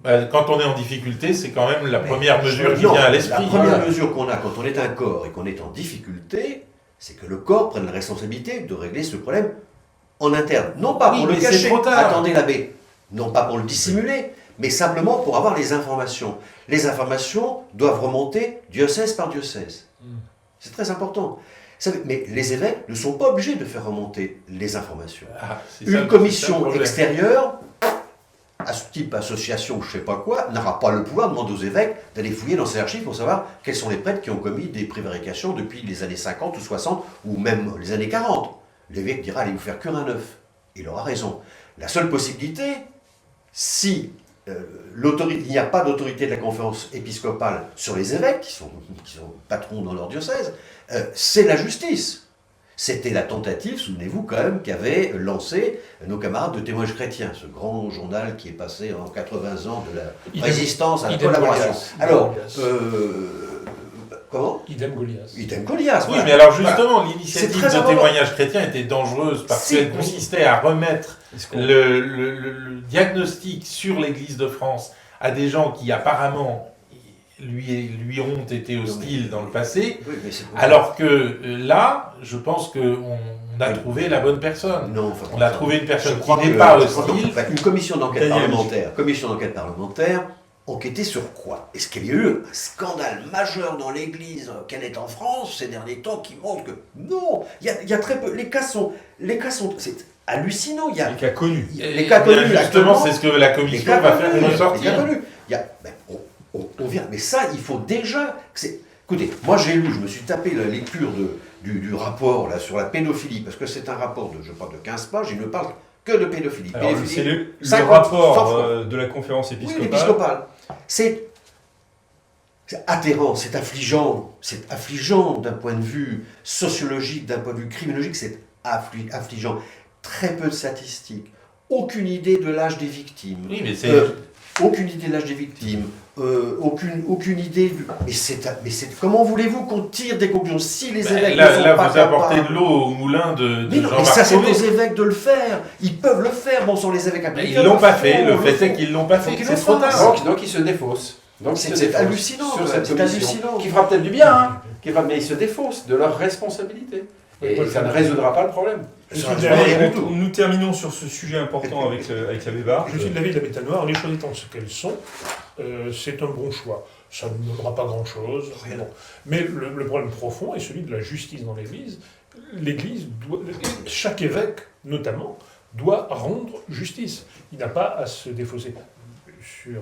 Quand on est en difficulté, c'est quand même la première mesure qui vient à l'esprit. La première mesure qu'on a quand on est un corps et qu'on est en difficulté, c'est que le corps prenne la responsabilité de régler ce problème en interne. Non pas pour le cacher, attendez l'abbé, non pas pour le dissimuler, mais simplement pour avoir les informations. Les informations doivent remonter diocèse par diocèse. C'est très important. Mais les évêques ne sont pas obligés de faire remonter les informations. Une commission extérieure, à ce type association ou je ne sais pas quoi, n'aura pas le pouvoir de demander aux évêques d'aller fouiller dans ces archives pour savoir quels sont les prêtres qui ont commis des prévarications depuis les années 50 ou 60 ou même les années 40. L'évêque dira allez vous faire cuire un œuf. Il aura raison. La seule possibilité, si il n'y a pas d'autorité de la conférence épiscopale sur les évêques, qui sont patrons dans leur diocèse, c'est la justice. C'était la tentative, souvenez-vous quand même, qu'avaient lancé nos camarades de Témoignages chrétiens, ce grand journal qui est passé en 80 ans de la résistance à la collaboration. Alors, comment ? Idem Goliath. Idem Goliath. Oui, mais alors justement, l'initiative de Témoignages chrétiens était dangereuse parce qu'elle consistait à remettre le diagnostic sur l'Église de France à des gens qui apparemment lui ont été hostiles dans le passé, alors que là, je pense qu'on a trouvé la bonne personne. Non, on a trouvé une personne qui n'est pas hostile. Une commission d'enquête parlementaire, enquêter sur quoi ? Est-ce qu'il y a eu un scandale majeur dans l'Église qu'elle est en France ces derniers temps qui montre que non, il y a très peu. Les cas sont, c'est hallucinant. Il y a les cas connus. Les cas connus. Justement, c'est ce que la commission va faire ressortir. Les cas connus. On vient, mais ça, il faut déjà. Écoutez, moi j'ai lu, je me suis tapé la lecture du rapport là, sur la pédophilie, parce que c'est un rapport de 15 pages, il ne parle que de pédophilie. Alors, c'est le rapport de la conférence épiscopale. Oui, épiscopale. C'est atterrant, c'est affligeant d'un point de vue sociologique, d'un point de vue criminologique, c'est affligeant. Très peu de statistiques, aucune idée de l'âge des victimes. Oui, mais aucune idée de l'âge des victimes, aucune idée. Mais c'est comment voulez-vous qu'on tire des conclusions si les évêques ne sont pas vous apportez de l'eau au moulin de Jean-Marc. Mais ça c'est aux évêques de le faire. Ils peuvent le faire. Bon, sont les évêques appliqués. Ils l'ont pas fait. Le fait est qu'ils l'ont pas fait. C'est trop tard. Donc ils se défaussent. Donc c'est hallucinant. C'est hallucinant. Qui fera peut-être du bien, hein. Mais ils se défaussent de leur responsabilité. Et ça ne résoudra pas le problème. Nous terminons sur ce sujet important avec l'abbé Barge. Je suis de l'avis de l'abbé Tanoir, les choses étant ce qu'elles sont, c'est un bon choix. Ça ne donnera pas grand-chose. Bon. Mais le problème profond est celui de la justice dans l'Église. L'Église, chaque évêque notamment, doit rendre justice. Il n'a pas à se défausser sur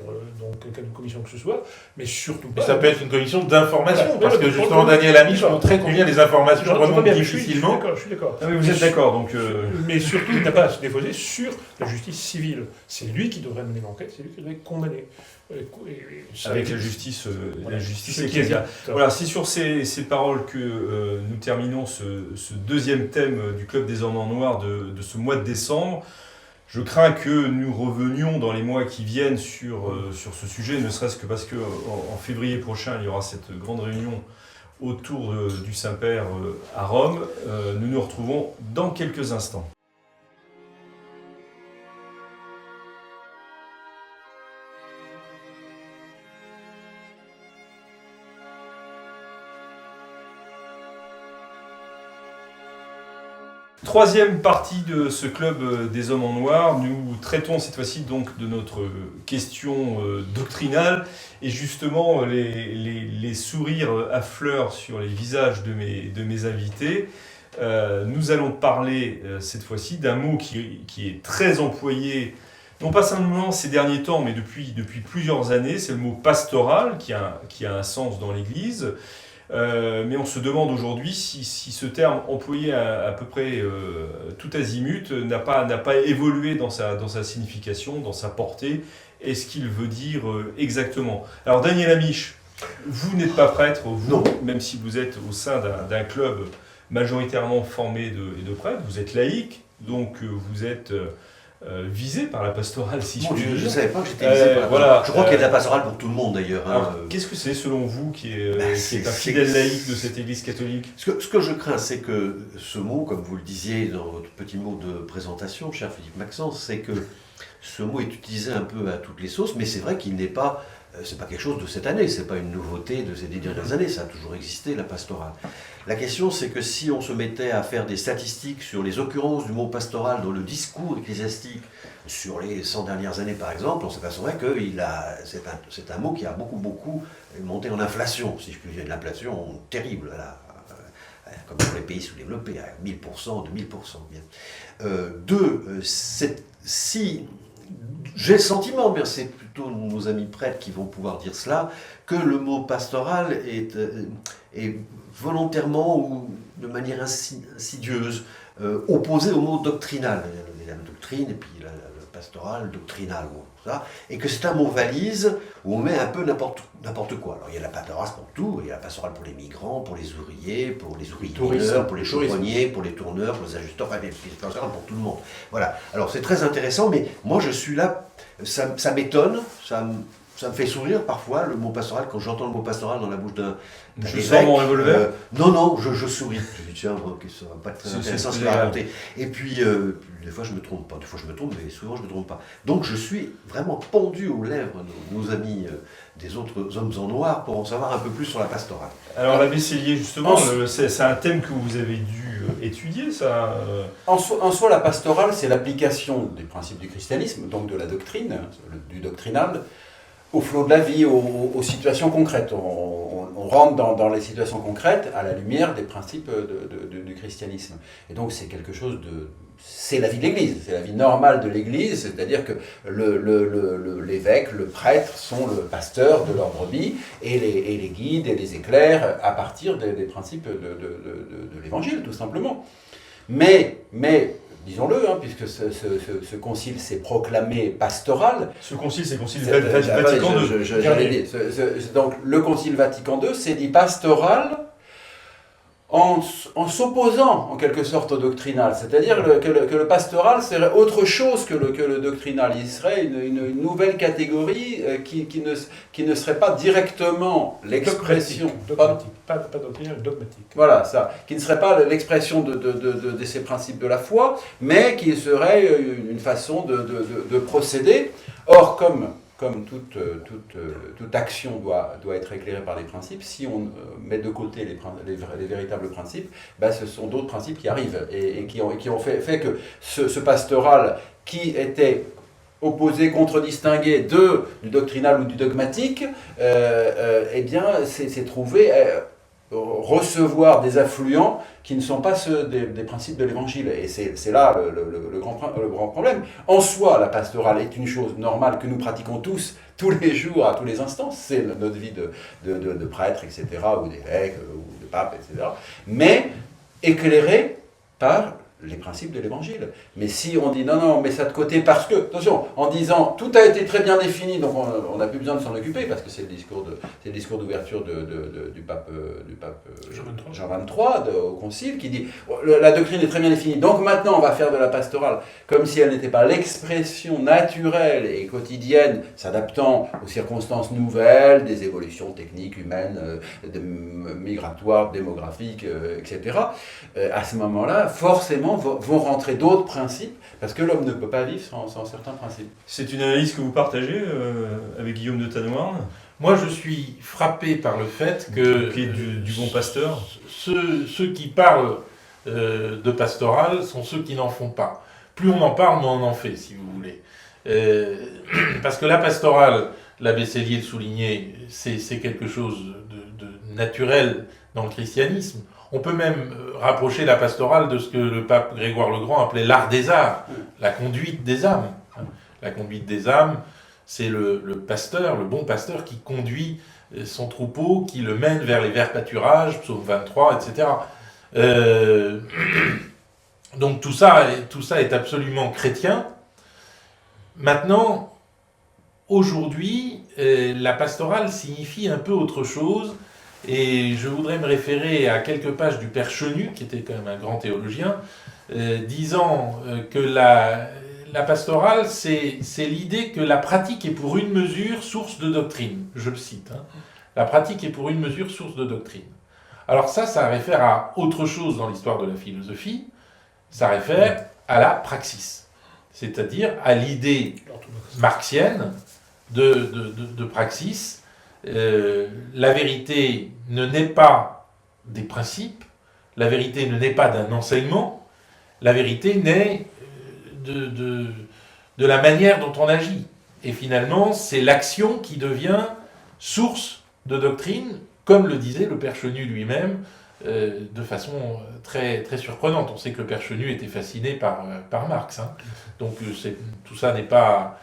quelque commission que ce soit, mais surtout pas... Mais ça peut être une commission d'information, parce que justement Daniel Amiche montrait combien les informations remontent difficilement. Je suis d'accord. Ah oui, vous êtes d'accord, donc... Mais surtout, il n'a pas à se défausser sur la justice civile. C'est lui qui devrait mener l'enquête, c'est lui qui devrait condamner. Avec la justice ecclésiale. Voilà, c'est sur ces paroles que nous terminons ce deuxième thème du Club des Hommes en Noir de ce mois de décembre. Je crains que nous revenions dans les mois qui viennent sur ce sujet, ne serait-ce que parce qu'en février prochain, il y aura cette grande réunion autour du Saint-Père à Rome. Nous nous retrouvons dans quelques instants. Troisième partie de ce club des hommes en noir, nous traitons cette fois-ci donc de notre question doctrinale et justement les sourires affleurent sur les visages de mes invités. Nous allons parler cette fois-ci d'un mot qui est très employé non pas simplement ces derniers temps, mais depuis plusieurs années, c'est le mot pastoral qui a un sens dans l'Église. Mais on se demande aujourd'hui si ce terme employé à peu près tout azimut n'a pas évolué dans sa signification, dans sa portée, et ce qu'il veut dire exactement. Alors Daniel Amiche, vous n'êtes pas prêtre, vous, non. Même si vous êtes au sein d'un club majoritairement formé de prêtres, vous êtes laïque, donc vous êtes visé par la pastorale, si je puis dire. Je ne savais pas que j'étais visé par la pastorale. Voilà, je crois qu'il y a de la pastorale pour tout le monde d'ailleurs. Alors, qu'est-ce que c'est selon vous qui est un fidèle laïque de cette Église catholique ? Ce que je crains, c'est que ce mot, comme vous le disiez dans votre petit mot de présentation, cher Philippe Maxence, c'est que ce mot est utilisé un peu à toutes les sauces, mais c'est vrai qu'il n'est pas... C'est pas quelque chose de cette année, c'est pas une nouveauté de ces 10 dernières années, ça a toujours existé, la pastorale. La question, c'est que si on se mettait à faire des statistiques sur les occurrences du mot pastoral dans le discours ecclésiastique sur les 100 dernières années, par exemple, on s'apercevrait que c'est un mot qui a beaucoup monté en inflation, si je puis dire, une inflation terrible, là, comme dans les pays sous-développés, à 1000%, 2000%. Bien. Si... J'ai le sentiment, mais c'est plutôt nos amis prêtres qui vont pouvoir dire cela, que le mot pastoral est volontairement ou de manière insidieuse opposé au mot doctrinal. Il y a la doctrine et puis le pastoral, doctrinal, ça, et que c'est un mot valise où on met un peu n'importe quoi. Alors il y a la pastorale pour tout, il y a la pastorale pour les migrants, pour les ouvriers, pour les ouvriers mineurs, pour les chaudronniers, pour les tourneurs, pour les ajusteurs, enfin les pastorales pour tout le monde. Voilà. Alors c'est très intéressant, mais moi je suis là, ça m'étonne, ça me fait sourire parfois, le mot pastoral, quand j'entends le mot pastoral dans la bouche d'un Je sors mon revolver. Non, je souris. Je dis, tiens, ça va pas être très intéressant ce qu'il va raconter. Et puis, des fois je me trompe pas, des fois je me trompe, mais souvent je me trompe pas. Donc je suis vraiment pendu aux lèvres de nos amis des autres hommes en noir pour en savoir un peu plus sur la pastorale. Alors l'abbé Cellier, justement, c'est un thème que vous avez dû étudier, ça En soi, la pastorale, c'est l'application des principes du christianisme, donc de la doctrine, du doctrinal, au flot de la vie, aux situations concrètes. On rentre dans les situations concrètes à la lumière des principes du christianisme. Et donc c'est quelque chose de... C'est la vie de l'Église, c'est la vie normale de l'Église, c'est-à-dire que l'évêque, le prêtre sont le pasteur de leurs brebis et les guident et les éclairent à partir des principes de l'Évangile, tout simplement. Mais disons-le, puisque ce concile s'est proclamé pastoral. Ce concile, c'est le concile Vatican II. Donc le concile Vatican II s'est dit pastoral en s'opposant en quelque sorte au doctrinal. C'est-à-dire que le pastoral serait autre chose que le doctrinal. Il serait une nouvelle catégorie qui ne serait pas directement l'expression... Dogmatique. Pas doctrinal, dogmatique. Voilà, ça. Qui ne serait pas l'expression de ces principes de la foi, mais qui serait une façon de procéder. Or, comme toute action doit être éclairée par des principes, si on met de côté les véritables principes, ce sont d'autres principes qui arrivent et qui ont fait que ce pastoral qui était opposé, contre-distingué du doctrinal ou du dogmatique, s'est trouvé recevoir des affluents qui ne sont pas ceux des principes de l'Évangile. Et c'est là le grand problème. En soi, la pastorale est une chose normale que nous pratiquons tous les jours, à tous les instants. C'est notre vie de prêtre, etc., ou d'évêque, ou de pape, etc. Mais éclairée par les principes de l'Évangile. Mais si on dit non, mets ça de côté parce que, attention, en disant tout a été très bien défini, donc on n'a plus besoin de s'en occuper parce que c'est le discours d'ouverture du pape Jean XXIII au concile qui dit la doctrine est très bien définie, donc maintenant on va faire de la pastorale comme si elle n'était pas l'expression naturelle et quotidienne s'adaptant aux circonstances nouvelles, des évolutions techniques, humaines, migratoires, démographiques, etc. À ce moment-là, forcément, vont rentrer d'autres principes, parce que l'homme ne peut pas vivre sans certains principes. C'est une analyse que vous partagez avec Guillaume de Tannouarn ? Moi, je suis frappé par le fait que... Qui est du bon pasteur. Ceux qui parlent de pastoral sont ceux qui n'en font pas. Plus on en parle, moins on en fait, si vous voulez. Parce que la pastorale, l'abbé Cellier le soulignait, c'est quelque chose de naturel dans le christianisme. On peut même rapprocher la pastorale de ce que le pape Grégoire le Grand appelait l'art des arts, la conduite des âmes. la conduite des âmes, c'est le pasteur, le bon pasteur qui conduit son troupeau, qui le mène vers les verts pâturages, psaume 23, etc. Donc tout ça est absolument chrétien. Maintenant, aujourd'hui, la pastorale signifie un peu autre chose, et je voudrais me référer à quelques pages du Père Chenu, qui était quand même un grand théologien, disant que la pastorale, c'est l'idée que la pratique est pour une mesure source de doctrine. Je le cite. La pratique est pour une mesure source de doctrine. Alors ça réfère à autre chose dans l'histoire de la philosophie, ça réfère à la praxis, c'est-à-dire à l'idée marxienne de praxis. La vérité ne naît pas des principes, la vérité ne naît pas d'un enseignement, la vérité naît de la manière dont on agit. Et finalement, c'est l'action qui devient source de doctrine, comme le disait le Père Chenu lui-même, de façon très, très surprenante. On sait que le Père Chenu était fasciné par Marx. Donc tout ça n'est pas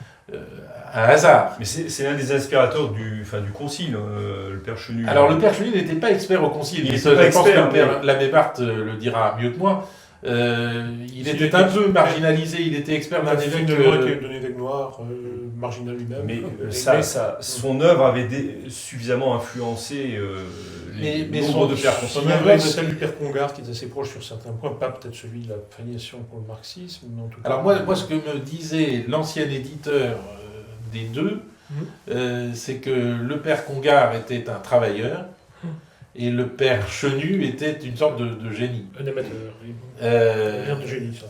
un hasard. Mais c'est l'un des inspirateurs du concile, le Père Chenu. Alors le Père Chenu n'était pas expert au concile. Je pense que l'abbé Barthes le dira mieux que moi. Il était un peu marginalisé, il était expert d'un évêque... d'un évêque noir, marginal lui-même. Mais son œuvre avait suffisamment influencé nombre de pères son conciliaires. œuvre est celle du Père Congar, qui est assez proche sur certains points, pas peut-être celui de la filiation pour le marxisme, mais en tout cas... Alors moi ce que me disait l'ancien éditeur des deux, c'est que le Père Congar était un travailleur, et le Père Chenu était une sorte de génie. Un amateur, oui. Rien de génie, ça.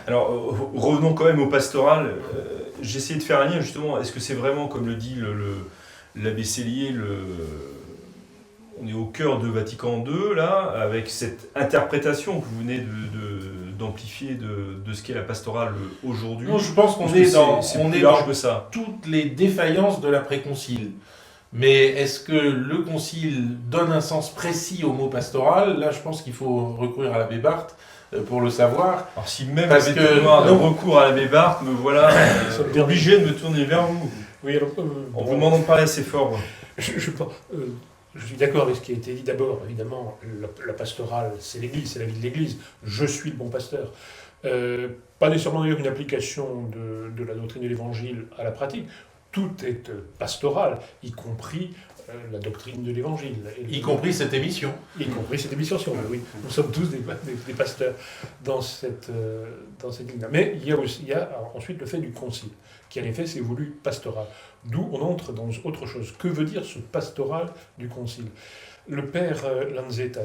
Alors, revenons quand même au pastoral. J'ai essayé de faire un lien, justement. Est-ce que c'est vraiment, comme le dit l'abbé Sellier, on est au cœur de Vatican II, là, avec cette interprétation que vous venez d'amplifier de ce qu'est la pastorale aujourd'hui? Non, je pense qu'on est dans toutes les défaillances de l'après-concile. Mais est-ce que le concile donne un sens précis au mot pastoral? Là, je pense qu'il faut recourir à l'abbé Barthes pour le savoir. Alors si même l'abbé Thénoir recours à l'abbé Barthes, me voilà obligé de me tourner vers vous. Oui, alors, en vous demandant de parler assez fort. Je suis d'accord avec ce qui a été dit. D'abord, évidemment, la pastorale, c'est l'Église, c'est la vie de l'Église. Je suis le bon pasteur. Pas nécessairement d'ailleurs une application de la doctrine de l'Évangile à la pratique. Tout est pastoral, y compris la doctrine de l'Évangile. Y compris cette émission. Y compris cette émission, si on veut, oui. Nous sommes tous des pasteurs dans cette ligne-là. Mais il y a ensuite le fait du concile, qui en effet s'est voulu pastoral. D'où on entre dans autre chose. Que veut dire ce pastoral du concile? Le père Lanzetta,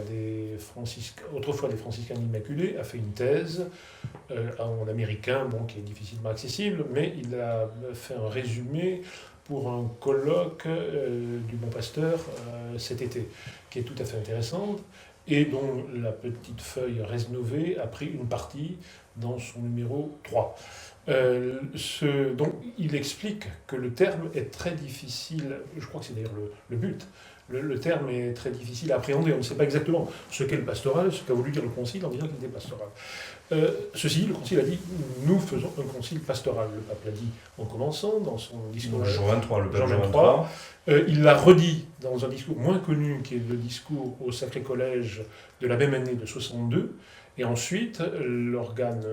autrefois des franciscains immaculés, a fait une thèse en américain, qui est difficilement accessible, mais il a fait un résumé pour un colloque du Bon Pasteur cet été, qui est tout à fait intéressante, et dont la petite feuille Resnové a pris une partie dans son numéro 3. Donc il explique que le terme est très difficile, je crois que c'est d'ailleurs le but. Le terme est très difficile à appréhender. On ne sait pas exactement ce qu'est le pastoral, ce qu'a voulu dire le concile en disant qu'il était pastoral. Ceci, le concile a dit « nous faisons un concile pastoral ». Le pape l'a dit en commençant dans son discours. Jean 23, le pape Jean 23. Il l'a redit dans un discours moins connu, qui est le discours au Sacré Collège de la même année de 62. Et ensuite, l'organe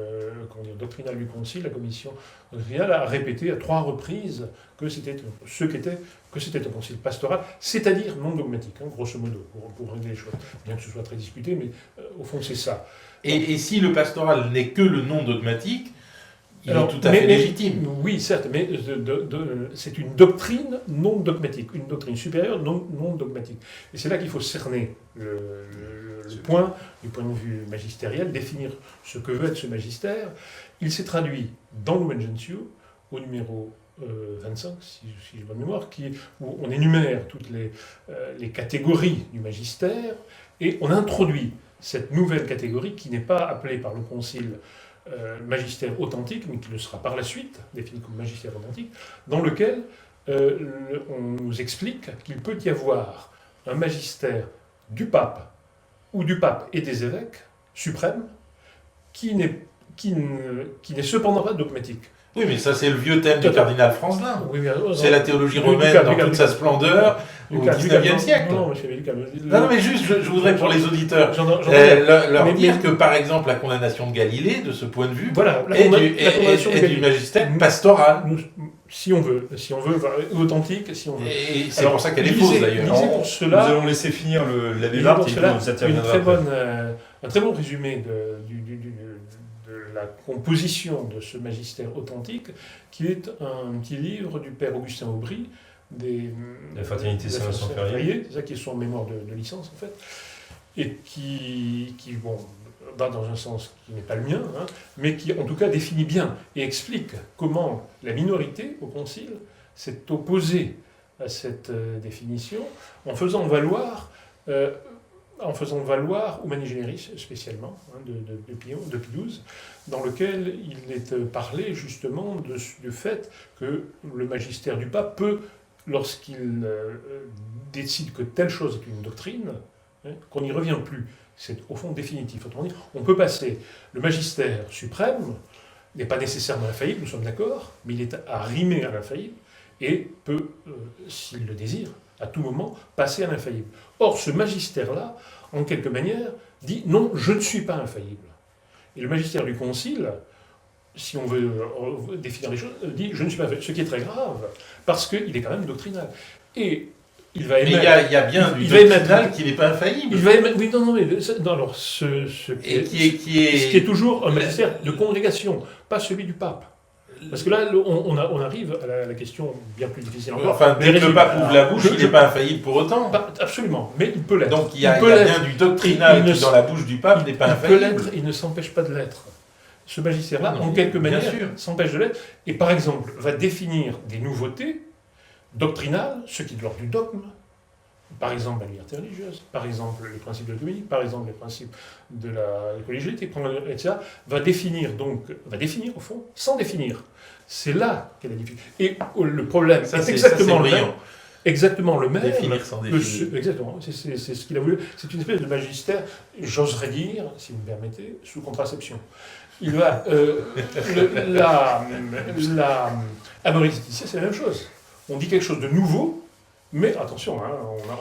doctrinal du concile, la commission doctrinale, a répété à 3 reprises que c'était un concile pastoral, c'est-à-dire non dogmatique, grosso modo, pour régler les choses. Bien que ce soit très discuté, mais au fond, c'est ça. Et si le pastoral n'est que le non dogmatique, il est tout à fait légitime. Oui, certes, mais c'est une doctrine non dogmatique, une doctrine supérieure non dogmatique. Et c'est là qu'il faut cerner le point, du point de vue magistériel, définir ce que veut être ce magistère. Il s'est traduit dans Lumen Gentium, au numéro 25, si j'ai bonne mémoire, où on énumère toutes les catégories du magistère, et on introduit cette nouvelle catégorie qui n'est pas appelée par le concile magistère authentique, mais qui le sera par la suite, défini comme magistère authentique, dans lequel on nous explique qu'il peut y avoir un magistère du pape, ou du pape et des évêques suprêmes, qui qui n'est cependant pas dogmatique. Oui, mais ça, c'est le vieux thème du cardinal Franzelin. Oui, mais, c'est la théologie romaine dans toute sa splendeur au XIXe siècle. Non, mais juste, je voudrais pour les auditeurs leur dire que, par exemple, la condamnation de Galilée, de ce point de vue, est du magistère pastoral. Si on veut, authentique, si on veut. Et c'est pour ça qu'elle est fausse, d'ailleurs. Nous allons laisser finir l'abbé Barthes, et nous interviendra après. Un très bon résumé de la composition de ce magistère authentique, qui est un petit livre du père Augustin Aubry, la Fraternité Saint-Vincent-Ferrier, c'est ça qui est son mémoire de licence en fait, et qui va dans un sens qui n'est pas le mien, hein, mais qui en tout cas définit bien et explique comment la minorité au Concile s'est opposée à cette définition en faisant valoir Humani Generis spécialement, hein, de Pie XII, dans lequel il est parlé justement du fait que le magistère du pape peut, lorsqu'il décide que telle chose est une doctrine, hein, qu'on n'y revient plus, c'est au fond définitif. Autrement dit, on peut passer, le magistère suprême n'est pas nécessairement infaillible, nous sommes d'accord, mais il est arrimé à l'infaillible et peut, s'il le désire, à tout moment, passer à l'infaillible. Or, ce magistère-là, en quelque manière, dit « non, je ne suis pas infaillible ». Et le magistère du Concile, si on veut définir les choses, dit « je ne suis pas infaillible », ce qui est très grave, parce qu'il est quand même doctrinal. Et il va émettre... Mais il y a bien du doctrinal qui n'est pas infaillible. Il va émettre... Oui, non, mais... Non, alors, ce qui est toujours un magistère de congrégation, pas celui du pape. Parce que là, on arrive à la question bien plus difficile encore. Enfin, dès que le pape ouvre la bouche, il n'est pas infaillible pour autant. Absolument, mais il peut l'être. Donc il y a bien du doctrinal qui, dans la bouche du pape, n'est pas infaillible. Il peut l'être, il ne s'empêche pas de l'être. Ce magistère-là, en quelque manière, s'empêche de l'être, et par exemple, va définir des nouveautés doctrinales, ce qui est de l'ordre du dogme, par exemple la liberté religieuse, par exemple les principes de l'autonomie, par exemple les principes de la collégialité, etc., va définir au fond, sans définir. C'est là qu'est la difficulté. Et le problème, c'est exactement le même. Exactement le même. Définir sans définir. Exactement, c'est ce qu'il a voulu. C'est une espèce de magistère, j'oserais dire, si vous me permettez, sous contraception. Il va... la monétisation, c'est la même chose. On dit quelque chose de nouveau, mais attention, hein,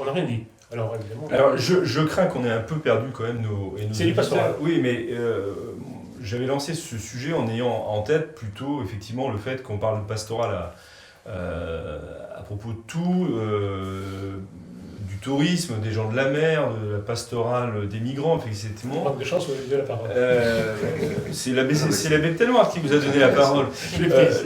on n'a rien dit. Alors, évidemment... Alors, je crains qu'on ait un peu perdu quand même nos c'est du pastoral. Oui, mais j'avais lancé ce sujet en ayant en tête plutôt, effectivement, le fait qu'on parle de pastoral à propos de tout, du tourisme, des gens de la mer, de la pastorale des migrants, effectivement. Manque de chance, vous avez donné la parole. C'est l'abbé de Tanoir qui vous a donné la parole.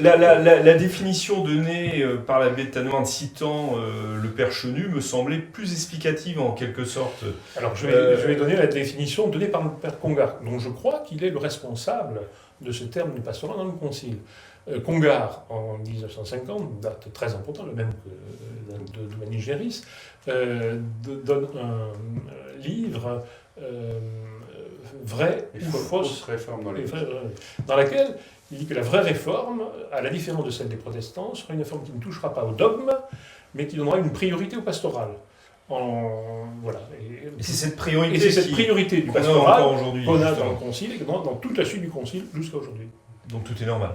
La définition donnée par l'abbé de Tanoir citant le père Chenu me semblait plus explicative en quelque sorte. Alors je vais donner la définition donnée par le père Congar, dont je crois qu'il est le responsable de ce terme du pastorat dans le Concile. Congar, en 1950, date très importante, le même que d'Humani Generis, donne un livre vrai ou fausse réforme dans laquelle il dit que la vraie réforme, à la différence de celle des protestants, sera une réforme qui ne touchera pas au dogme, mais qui donnera une priorité au pastoral. Voilà. Et c'est cette priorité du pastoral qu'on a dans le Concile et dans toute la suite du Concile jusqu'à aujourd'hui. Donc tout est normal.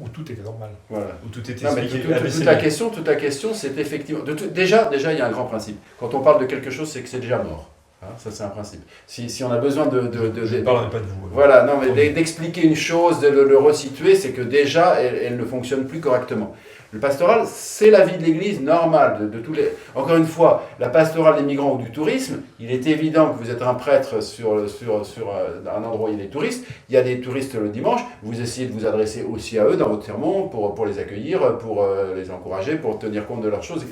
Où tout était normal. Voilà. Où tout était expliqué. Toute ta question, c'est effectivement... Déjà, il y a un grand principe. Quand on parle de quelque chose, c'est que c'est déjà mort. Hein, ça, c'est un principe. Si on a besoin Je ne parlerai pas de vous. Voilà, non, mais d'expliquer une chose, de le resituer, c'est que déjà, elle ne fonctionne plus correctement. Le pastoral, c'est la vie de l'Église normale. De tous les... Encore une fois, la pastorale des migrants ou du tourisme, il est évident que vous êtes un prêtre sur un endroit où il y a des touristes. Il y a des touristes le dimanche. Vous essayez de vous adresser aussi à eux dans votre sermon pour les accueillir, pour les encourager, pour tenir compte de leurs choses.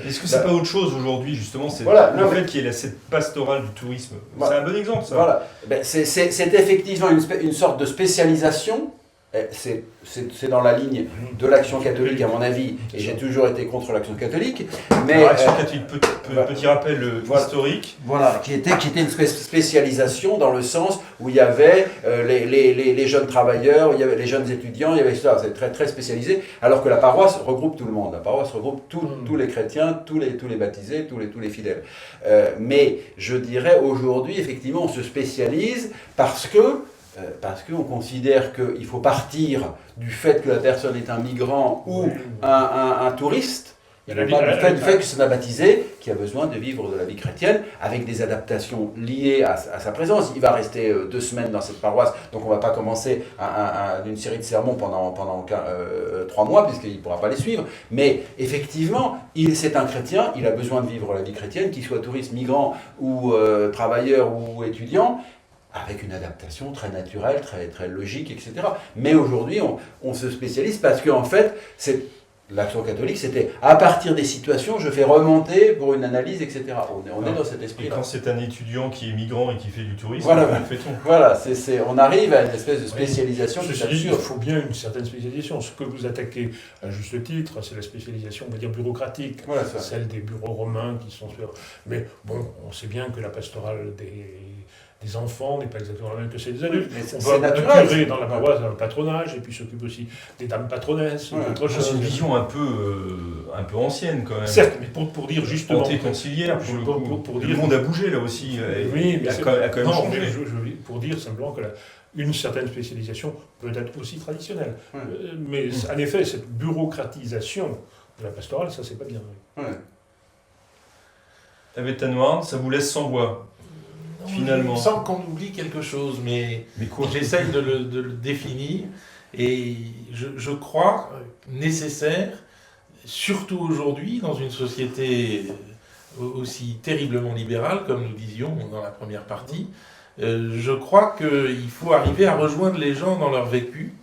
Est-ce que c'est pas autre chose aujourd'hui, justement, c'est le fait qu'il y ait cette pastorale du tourisme? C'est un bon exemple, ça. Voilà. C'est effectivement une sorte de spécialisation. C'est dans la ligne de l'Action catholique, à mon avis, et j'ai toujours été contre l'Action catholique. Mais l'Action catholique, petit rappel historique. Voilà, qui était une spécialisation dans le sens où il y avait les jeunes travailleurs, il y avait les jeunes étudiants, il y avait ça, c'est très, très spécialisé, alors que la paroisse regroupe tout le monde. La paroisse regroupe tous les chrétiens, tous les baptisés, tous les fidèles. Mais je dirais aujourd'hui, effectivement, on se spécialise parce que parce qu'on considère qu'il faut partir du fait que la personne est un migrant ou un touriste, et non pas du fait que c'est un baptisé qui a besoin de vivre de la vie chrétienne avec des adaptations liées à sa présence. Il va rester 2 semaines dans cette paroisse, donc on ne va pas commencer une série de sermons pendant 3 mois, puisqu'il ne pourra pas les suivre. Mais effectivement, c'est un chrétien, il a besoin de vivre la vie chrétienne, qu'il soit touriste, migrant ou travailleur ou étudiant, avec une adaptation très naturelle, très, très logique, etc. Mais aujourd'hui, on se spécialise parce qu'en fait, l'action catholique, c'était à partir des situations, je fais remonter pour une analyse, etc. On est dans cet esprit-là. Et quand c'est un étudiant qui est migrant et qui fait du tourisme, voilà, fait-on. Voilà, on arrive à une espèce de spécialisation. Il faut bien une certaine spécialisation. Ce que vous attaquez à juste titre, c'est la spécialisation, on va dire, bureaucratique, voilà, celle des bureaux romains qui sont sur... Mais bon, on sait bien que la pastorale des enfants n'est pas exactement la même que celle des adultes. Mais on va naturel. Dans la paroisse un patronage et puis s'occupe aussi des dames patronesses. C'est une vision un peu ancienne quand même. Certes, mais pour dire justement... Antéconciliaire, pour dire... Le monde a bougé là aussi. Oui, mais a quand même changé. Pour dire simplement que une certaine spécialisation peut être aussi traditionnelle. Mais en effet, cette bureaucratisation de la pastorale, ça c'est pas bien. Avec Tanoir, ça vous laisse sans voix. Finalement. Il me semble qu'on oublie quelque chose, mais j'essaye de le définir, et je crois nécessaire, surtout aujourd'hui, dans une société aussi terriblement libérale, comme nous disions dans la première partie, je crois qu'il faut arriver à rejoindre les gens dans leur vécu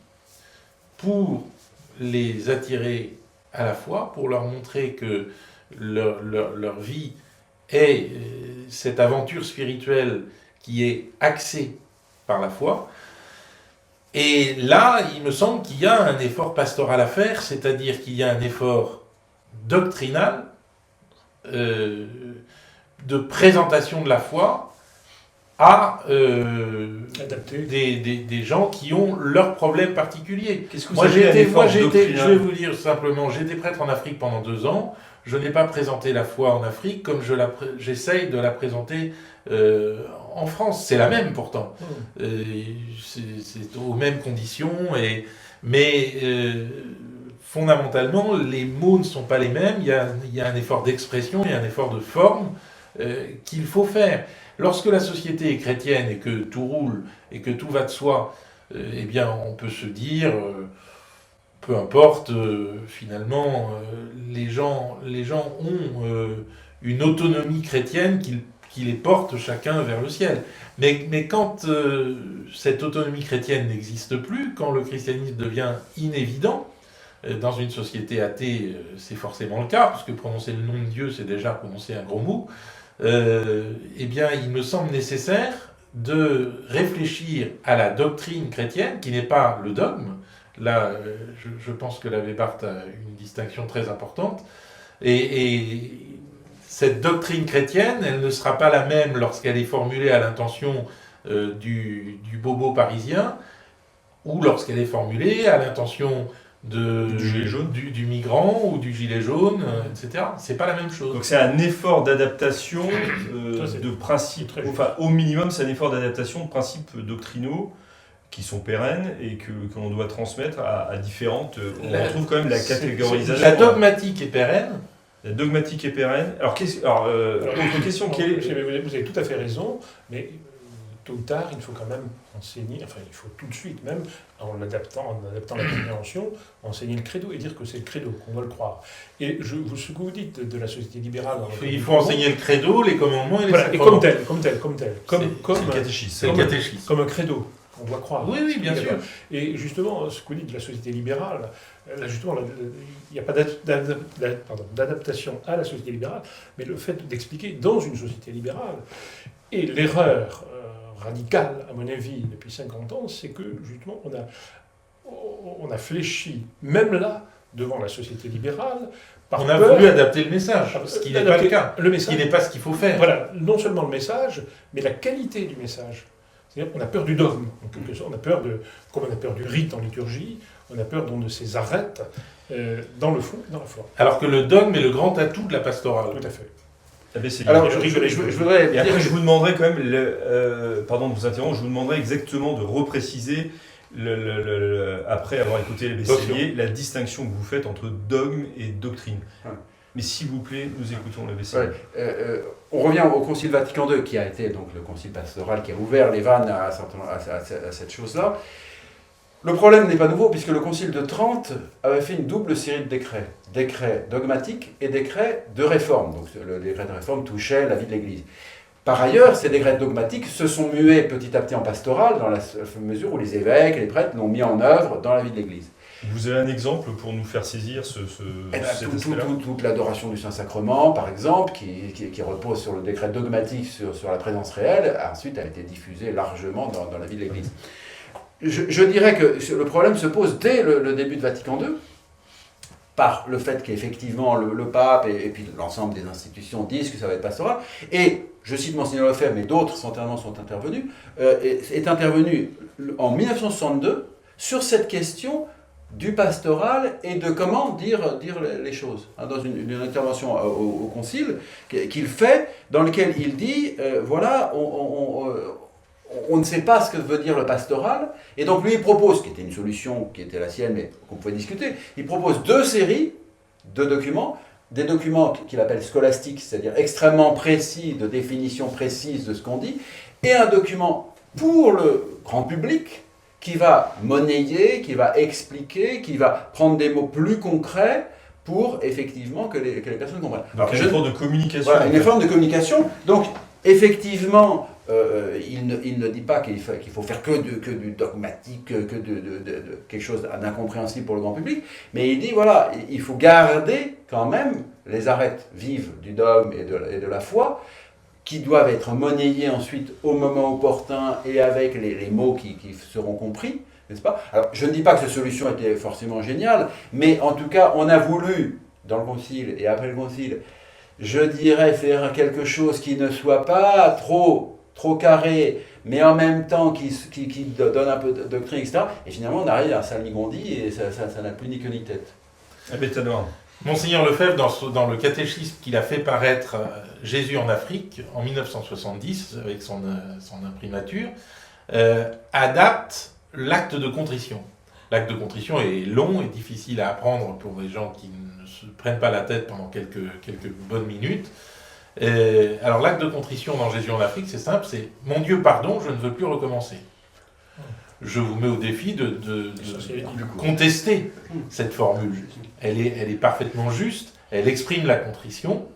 pour les attirer à la foi, pour leur montrer que leur vie est cette aventure spirituelle qui est axée par la foi. Et là, il me semble qu'il y a un effort pastoral à faire, c'est-à-dire qu'il y a un effort doctrinal de présentation de la foi à des gens qui ont leurs problèmes particuliers. Qu'est-ce que je vais vous dire simplement, j'ai été prêtre en Afrique pendant 2 ans. Je n'ai pas présenté la foi en Afrique comme j'essaye de la présenter en France. C'est la même pourtant. C'est aux mêmes conditions. Mais fondamentalement, les mots ne sont pas les mêmes. Il y a un effort d'expression, il y a un effort de forme qu'il faut faire. Lorsque la société est chrétienne et que tout roule et que tout va de soi, eh bien on peut se dire... peu importe, finalement, les gens ont une autonomie chrétienne qui les porte chacun vers le ciel. Mais quand cette autonomie chrétienne n'existe plus, quand le christianisme devient inévident, dans une société athée, c'est forcément le cas, parce que prononcer le nom de Dieu, c'est déjà prononcer un gros mot, eh bien, il me semble nécessaire de réfléchir à la doctrine chrétienne, qui n'est pas le dogme. Là, je pense que l'abbé Barth a une distinction très importante. Et cette doctrine chrétienne, elle ne sera pas la même lorsqu'elle est formulée à l'intention du bobo parisien ou lorsqu'elle est formulée à l'intention du migrant ou du gilet jaune, etc. C'est pas la même chose. Donc c'est un effort d'adaptation de principes, enfin au minimum c'est un effort d'adaptation de principes doctrinaux qui sont pérennes et qu'on doit transmettre à différentes... On retrouve quand même la catégorisation... La dogmatique est pérenne. La dogmatique est pérenne. Alors, autre question qui est... Vous avez tout à fait raison, mais tôt ou tard, il faut quand même enseigner, enfin il faut tout de suite même, en adaptant la compréhension, enseigner le credo et dire que c'est le credo, qu'on doit le croire. Et ce que vous dites de la société libérale... Il faut enseigner le credo, les commandements et les sacrements. Et comme tel. C'est le catéchisme. C'est le catéchisme. Comme un credo. On doit croire. Oui, bien sûr. Et justement, ce que vous dites de la société libérale, là, justement, il n'y a pas d'adaptation à la société libérale, mais le fait d'expliquer dans une société libérale, et l'erreur radicale, à mon avis, depuis 50 ans, c'est que, justement, on a fléchi, même là, devant la société libérale, on a voulu adapter le message, ce qui n'est pas le cas, ce qui n'est pas ce qu'il faut faire. Voilà, non seulement le message, mais la qualité du message. C'est-à-dire qu'on a peur du dogme, en quelque sorte. Comme on a peur du rite en liturgie, on a peur de ces arêtes dans le fond et dans la forme. Alors que le dogme est le grand atout de la pastorale. Tout à fait. Alors, je voudrais Et après, je vous demanderai quand même, pardon de vous interrompre, je vous demanderai exactement de repréciser, après avoir écouté les Besselier, la distinction que vous faites entre dogme et doctrine. Ouais. Mais s'il vous plaît, nous écoutons les Besselier. Ouais. On revient au Concile Vatican II, qui a été donc le concile pastoral qui a ouvert les vannes à cette chose-là. Le problème n'est pas nouveau, puisque le Concile de Trente avait fait une double série de décrets. Décrets dogmatiques et décrets de réforme. Donc le décret de réforme touchait la vie de l'Église. Par ailleurs, ces décrets dogmatiques se sont mués petit à petit en pastoral, dans la mesure où les évêques et les prêtres l'ont mis en œuvre dans la vie de l'Église. Vous avez un exemple pour nous faire saisir cet aspect-là ? Toute l'adoration du Saint-Sacrement, par exemple, qui repose sur le décret dogmatique sur la présence réelle, ensuite a été diffusée largement dans la vie de l'Église. Je dirais que le problème se pose dès le début de Vatican II, par le fait qu'effectivement le pape et puis l'ensemble des institutions disent que ça va être pastoral. Et, je cite Monseigneur Lefebvre, mais d'autres certainement sont intervenus, est intervenu en 1962 sur cette question du pastoral et de comment dire les choses. Dans une intervention au Concile qu'il fait, dans laquelle il dit, voilà, on ne sait pas ce que veut dire le pastoral, et donc lui il propose, qui était une solution qui était la sienne, mais qu'on pouvait discuter, il propose 2 séries de documents, des documents qu'il appelle scolastiques, c'est-à-dire extrêmement précis, de définition précise de ce qu'on dit, et un document pour le grand public, qui va monnayer, qui va expliquer, qui va prendre des mots plus concrets, pour effectivement que les personnes comprennent. Donc un effort de communication. Voilà, une effort de communication. Donc, effectivement, il ne dit pas qu'il faut faire que du dogmatique, que de quelque chose d'incompréhensible pour le grand public, mais il dit, voilà, il faut garder quand même les arêtes vives du dogme et de la foi, qui doivent être monnayés ensuite au moment opportun et avec les mots qui seront compris, n'est-ce pas? Alors, je ne dis pas que cette solution était forcément géniale, mais en tout cas, on a voulu, dans le Concile et après le Concile, je dirais faire quelque chose qui ne soit pas trop carré, mais en même temps qui donne un peu de doctrine, etc. Et finalement, on arrive à Salmigondi et ça n'a plus ni queue ni tête. Monseigneur Lefebvre, dans le catéchisme qu'il a fait paraître Jésus en Afrique, en 1970, avec son imprimature, adapte l'acte de contrition. L'acte de contrition est long et difficile à apprendre pour les gens qui ne se prennent pas la tête pendant quelques bonnes minutes. Alors l'acte de contrition dans Jésus en Afrique, c'est simple, c'est « Mon Dieu, pardon, je ne veux plus recommencer ». Je vous mets au défi de contester cette formule. Elle est parfaitement juste, elle exprime la contrition,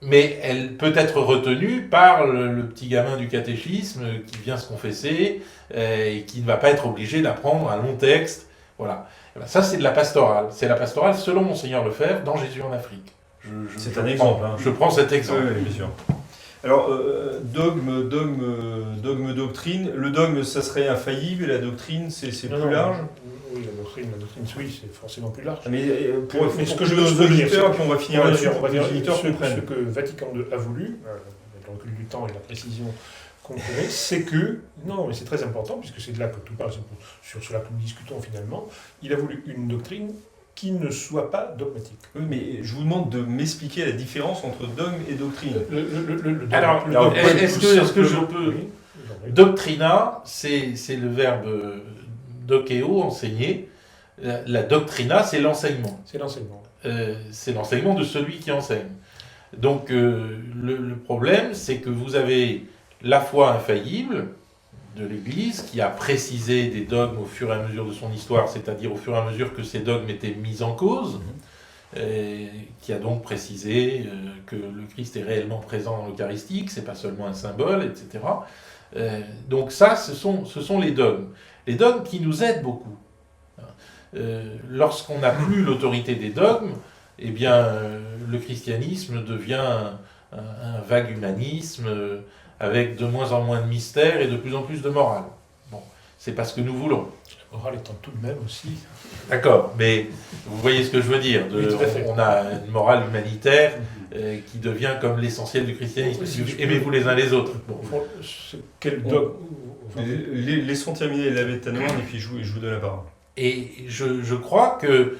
mais elle peut être retenue par le petit gamin du catéchisme qui vient se confesser et qui ne va pas être obligé d'apprendre un long texte. Voilà. Ça, c'est de la pastorale. C'est la pastorale selon Monseigneur Lefebvre dans Jésus en Afrique. C'est un exemple. Je prends cet exemple. Oui, bien sûr. Alors, dogme, doctrine. Le dogme, ça serait infaillible, et la doctrine, c'est plus large. Oui, la doctrine, oui, c'est forcément plus large. Mais mais ce que je nos veux dire, auditeurs, puis on va finir là-dessus, on va dire comprennent. ce que Vatican II a voulu, avec le recul du temps et la précision qu'on connaît, c'est que, non, mais c'est très important, puisque c'est de là que tout parle, sur cela que nous discutons finalement, il a voulu une doctrine qui ne soit pas dogmatique. Oui, mais je vous demande de m'expliquer la différence entre dogme et doctrine. Alors, est-ce que je peux... Doctrina, c'est le verbe docéo, enseigner. La doctrina, c'est l'enseignement. C'est l'enseignement. C'est l'enseignement de celui qui enseigne. Donc, le problème, c'est que vous avez la foi infaillible de l'Église, qui a précisé des dogmes au fur et à mesure de son histoire, c'est-à-dire au fur et à mesure que ces dogmes étaient mis en cause, qui a donc précisé que le Christ est réellement présent dans l'Eucharistie, que ce n'est pas seulement un symbole, etc. Donc ça, ce sont les dogmes. Les dogmes qui nous aident beaucoup. Lorsqu'on n'a plus l'autorité des dogmes, eh bien, le christianisme devient un vague humanisme, avec de moins en moins de mystère et de plus en plus de morale. Bon, c'est pas ce que nous voulons. La morale étant tout de même aussi. D'accord, mais vous voyez ce que je veux dire. Oui, tout à fait. On a une morale humanitaire qui devient comme l'essentiel du christianisme. Aimez-vous les uns les autres. Bon. Quel dogme Laissons terminer la bête noire et puis je vous donne la parole. Et je crois que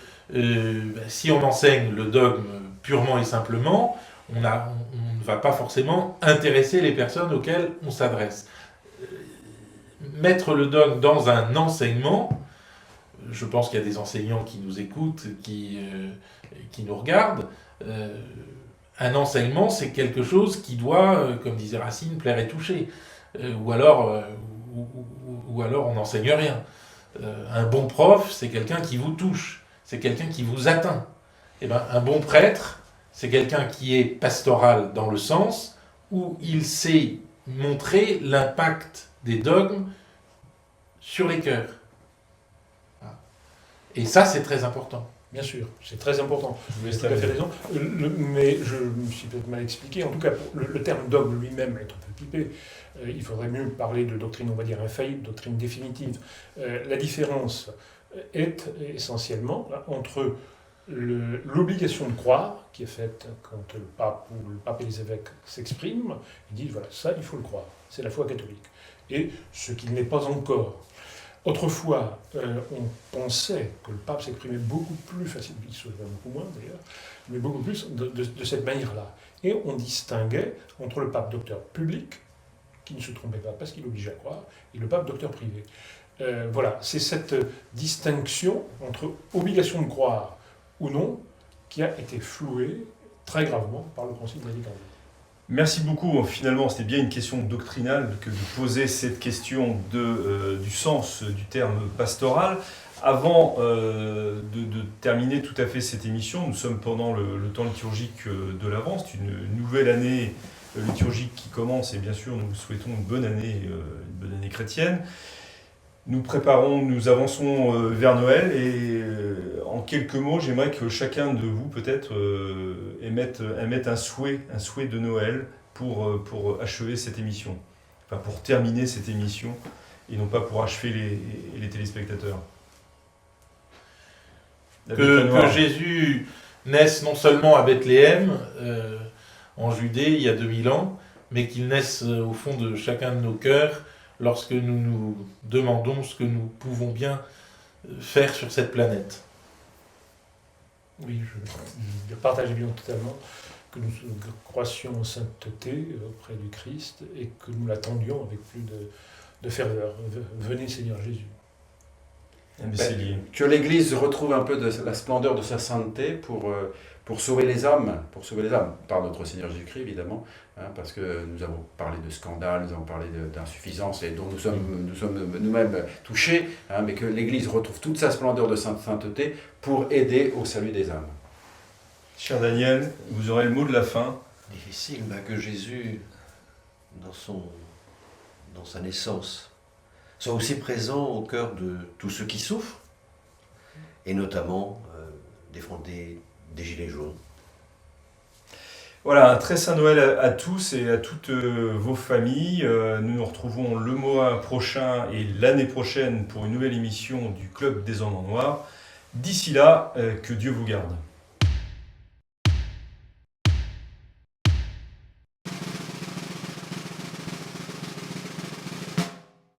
si on enseigne le dogme purement et simplement, on ne va pas forcément intéresser les personnes auxquelles on s'adresse. Mettre le dogme dans un enseignement, je pense qu'il y a des enseignants qui nous écoutent, qui nous regardent. Un enseignement, c'est quelque chose qui doit, comme disait Racine, plaire et toucher. Ou alors on n'enseigne rien. Un bon prof, c'est quelqu'un qui vous touche, c'est quelqu'un qui vous atteint. Et ben, un bon prêtre, c'est quelqu'un qui est pastoral dans le sens où il sait montrer l'impact des dogmes sur les cœurs. Et ça, c'est très important. Bien sûr, c'est très important. Vous avez tout à fait raison. Mais je me suis peut-être mal expliqué. En tout cas, le terme dogme lui-même est un peu pipé. Il faudrait mieux parler de doctrine, on va dire, infaillible, doctrine définitive. La différence est essentiellement là, entre l'obligation de croire, qui est faite quand le pape et les évêques s'expriment, ils disent, voilà, ça, il faut le croire. C'est la foi catholique. Et ce qui n'est pas encore. Autrefois, on pensait que le pape s'exprimait beaucoup plus facilement, il se faisait beaucoup moins d'ailleurs, mais beaucoup plus de cette manière-là. Et on distinguait entre le pape docteur public, qui ne se trompait pas parce qu'il obligeait à croire, et le pape docteur privé. Voilà, c'est cette distinction entre obligation de croire ou non qui a été flouée très gravement par le Concile Vatican II. Merci beaucoup. Finalement, c'était bien une question doctrinale que de poser cette question du sens du terme pastoral. Avant de terminer tout à fait cette émission, nous sommes pendant le temps liturgique de l'Avent. C'est une nouvelle année liturgique qui commence et bien sûr, nous vous souhaitons une bonne année chrétienne. Nous avançons vers Noël et en quelques mots, j'aimerais que chacun de vous peut-être émette un souhait de Noël pour achever cette émission, enfin pour terminer cette émission et non pas pour achever les téléspectateurs. Que Jésus naisse non seulement à Bethléem, en Judée, il y a 2000 ans, mais qu'il naisse au fond de chacun de nos cœurs, lorsque nous nous demandons ce que nous pouvons bien faire sur cette planète. Oui, je partage bien totalement que nous croissions en sainteté auprès du Christ et que nous l'attendions avec plus de ferveur. Venez Seigneur Jésus. Que l'Église retrouve un peu de la splendeur de sa sainteté pour sauver les âmes, par notre Seigneur Jésus-Christ évidemment, hein, parce que nous avons parlé de scandales, nous avons parlé d'insuffisance et dont nous sommes nous-mêmes touchés, hein, mais que l'Église retrouve toute sa splendeur de sainteté pour aider au salut des âmes. Cher Daniel, vous aurez le mot de la fin. Difficile, que Jésus, dans sa naissance, soit aussi présent au cœur de tous ceux qui souffrent, et notamment des Gilets jaunes. Voilà, un très saint Noël à tous et à toutes vos familles. Nous nous retrouvons le mois prochain et l'année prochaine pour une nouvelle émission du Club des Hommes en Noir. D'ici là, que Dieu vous garde.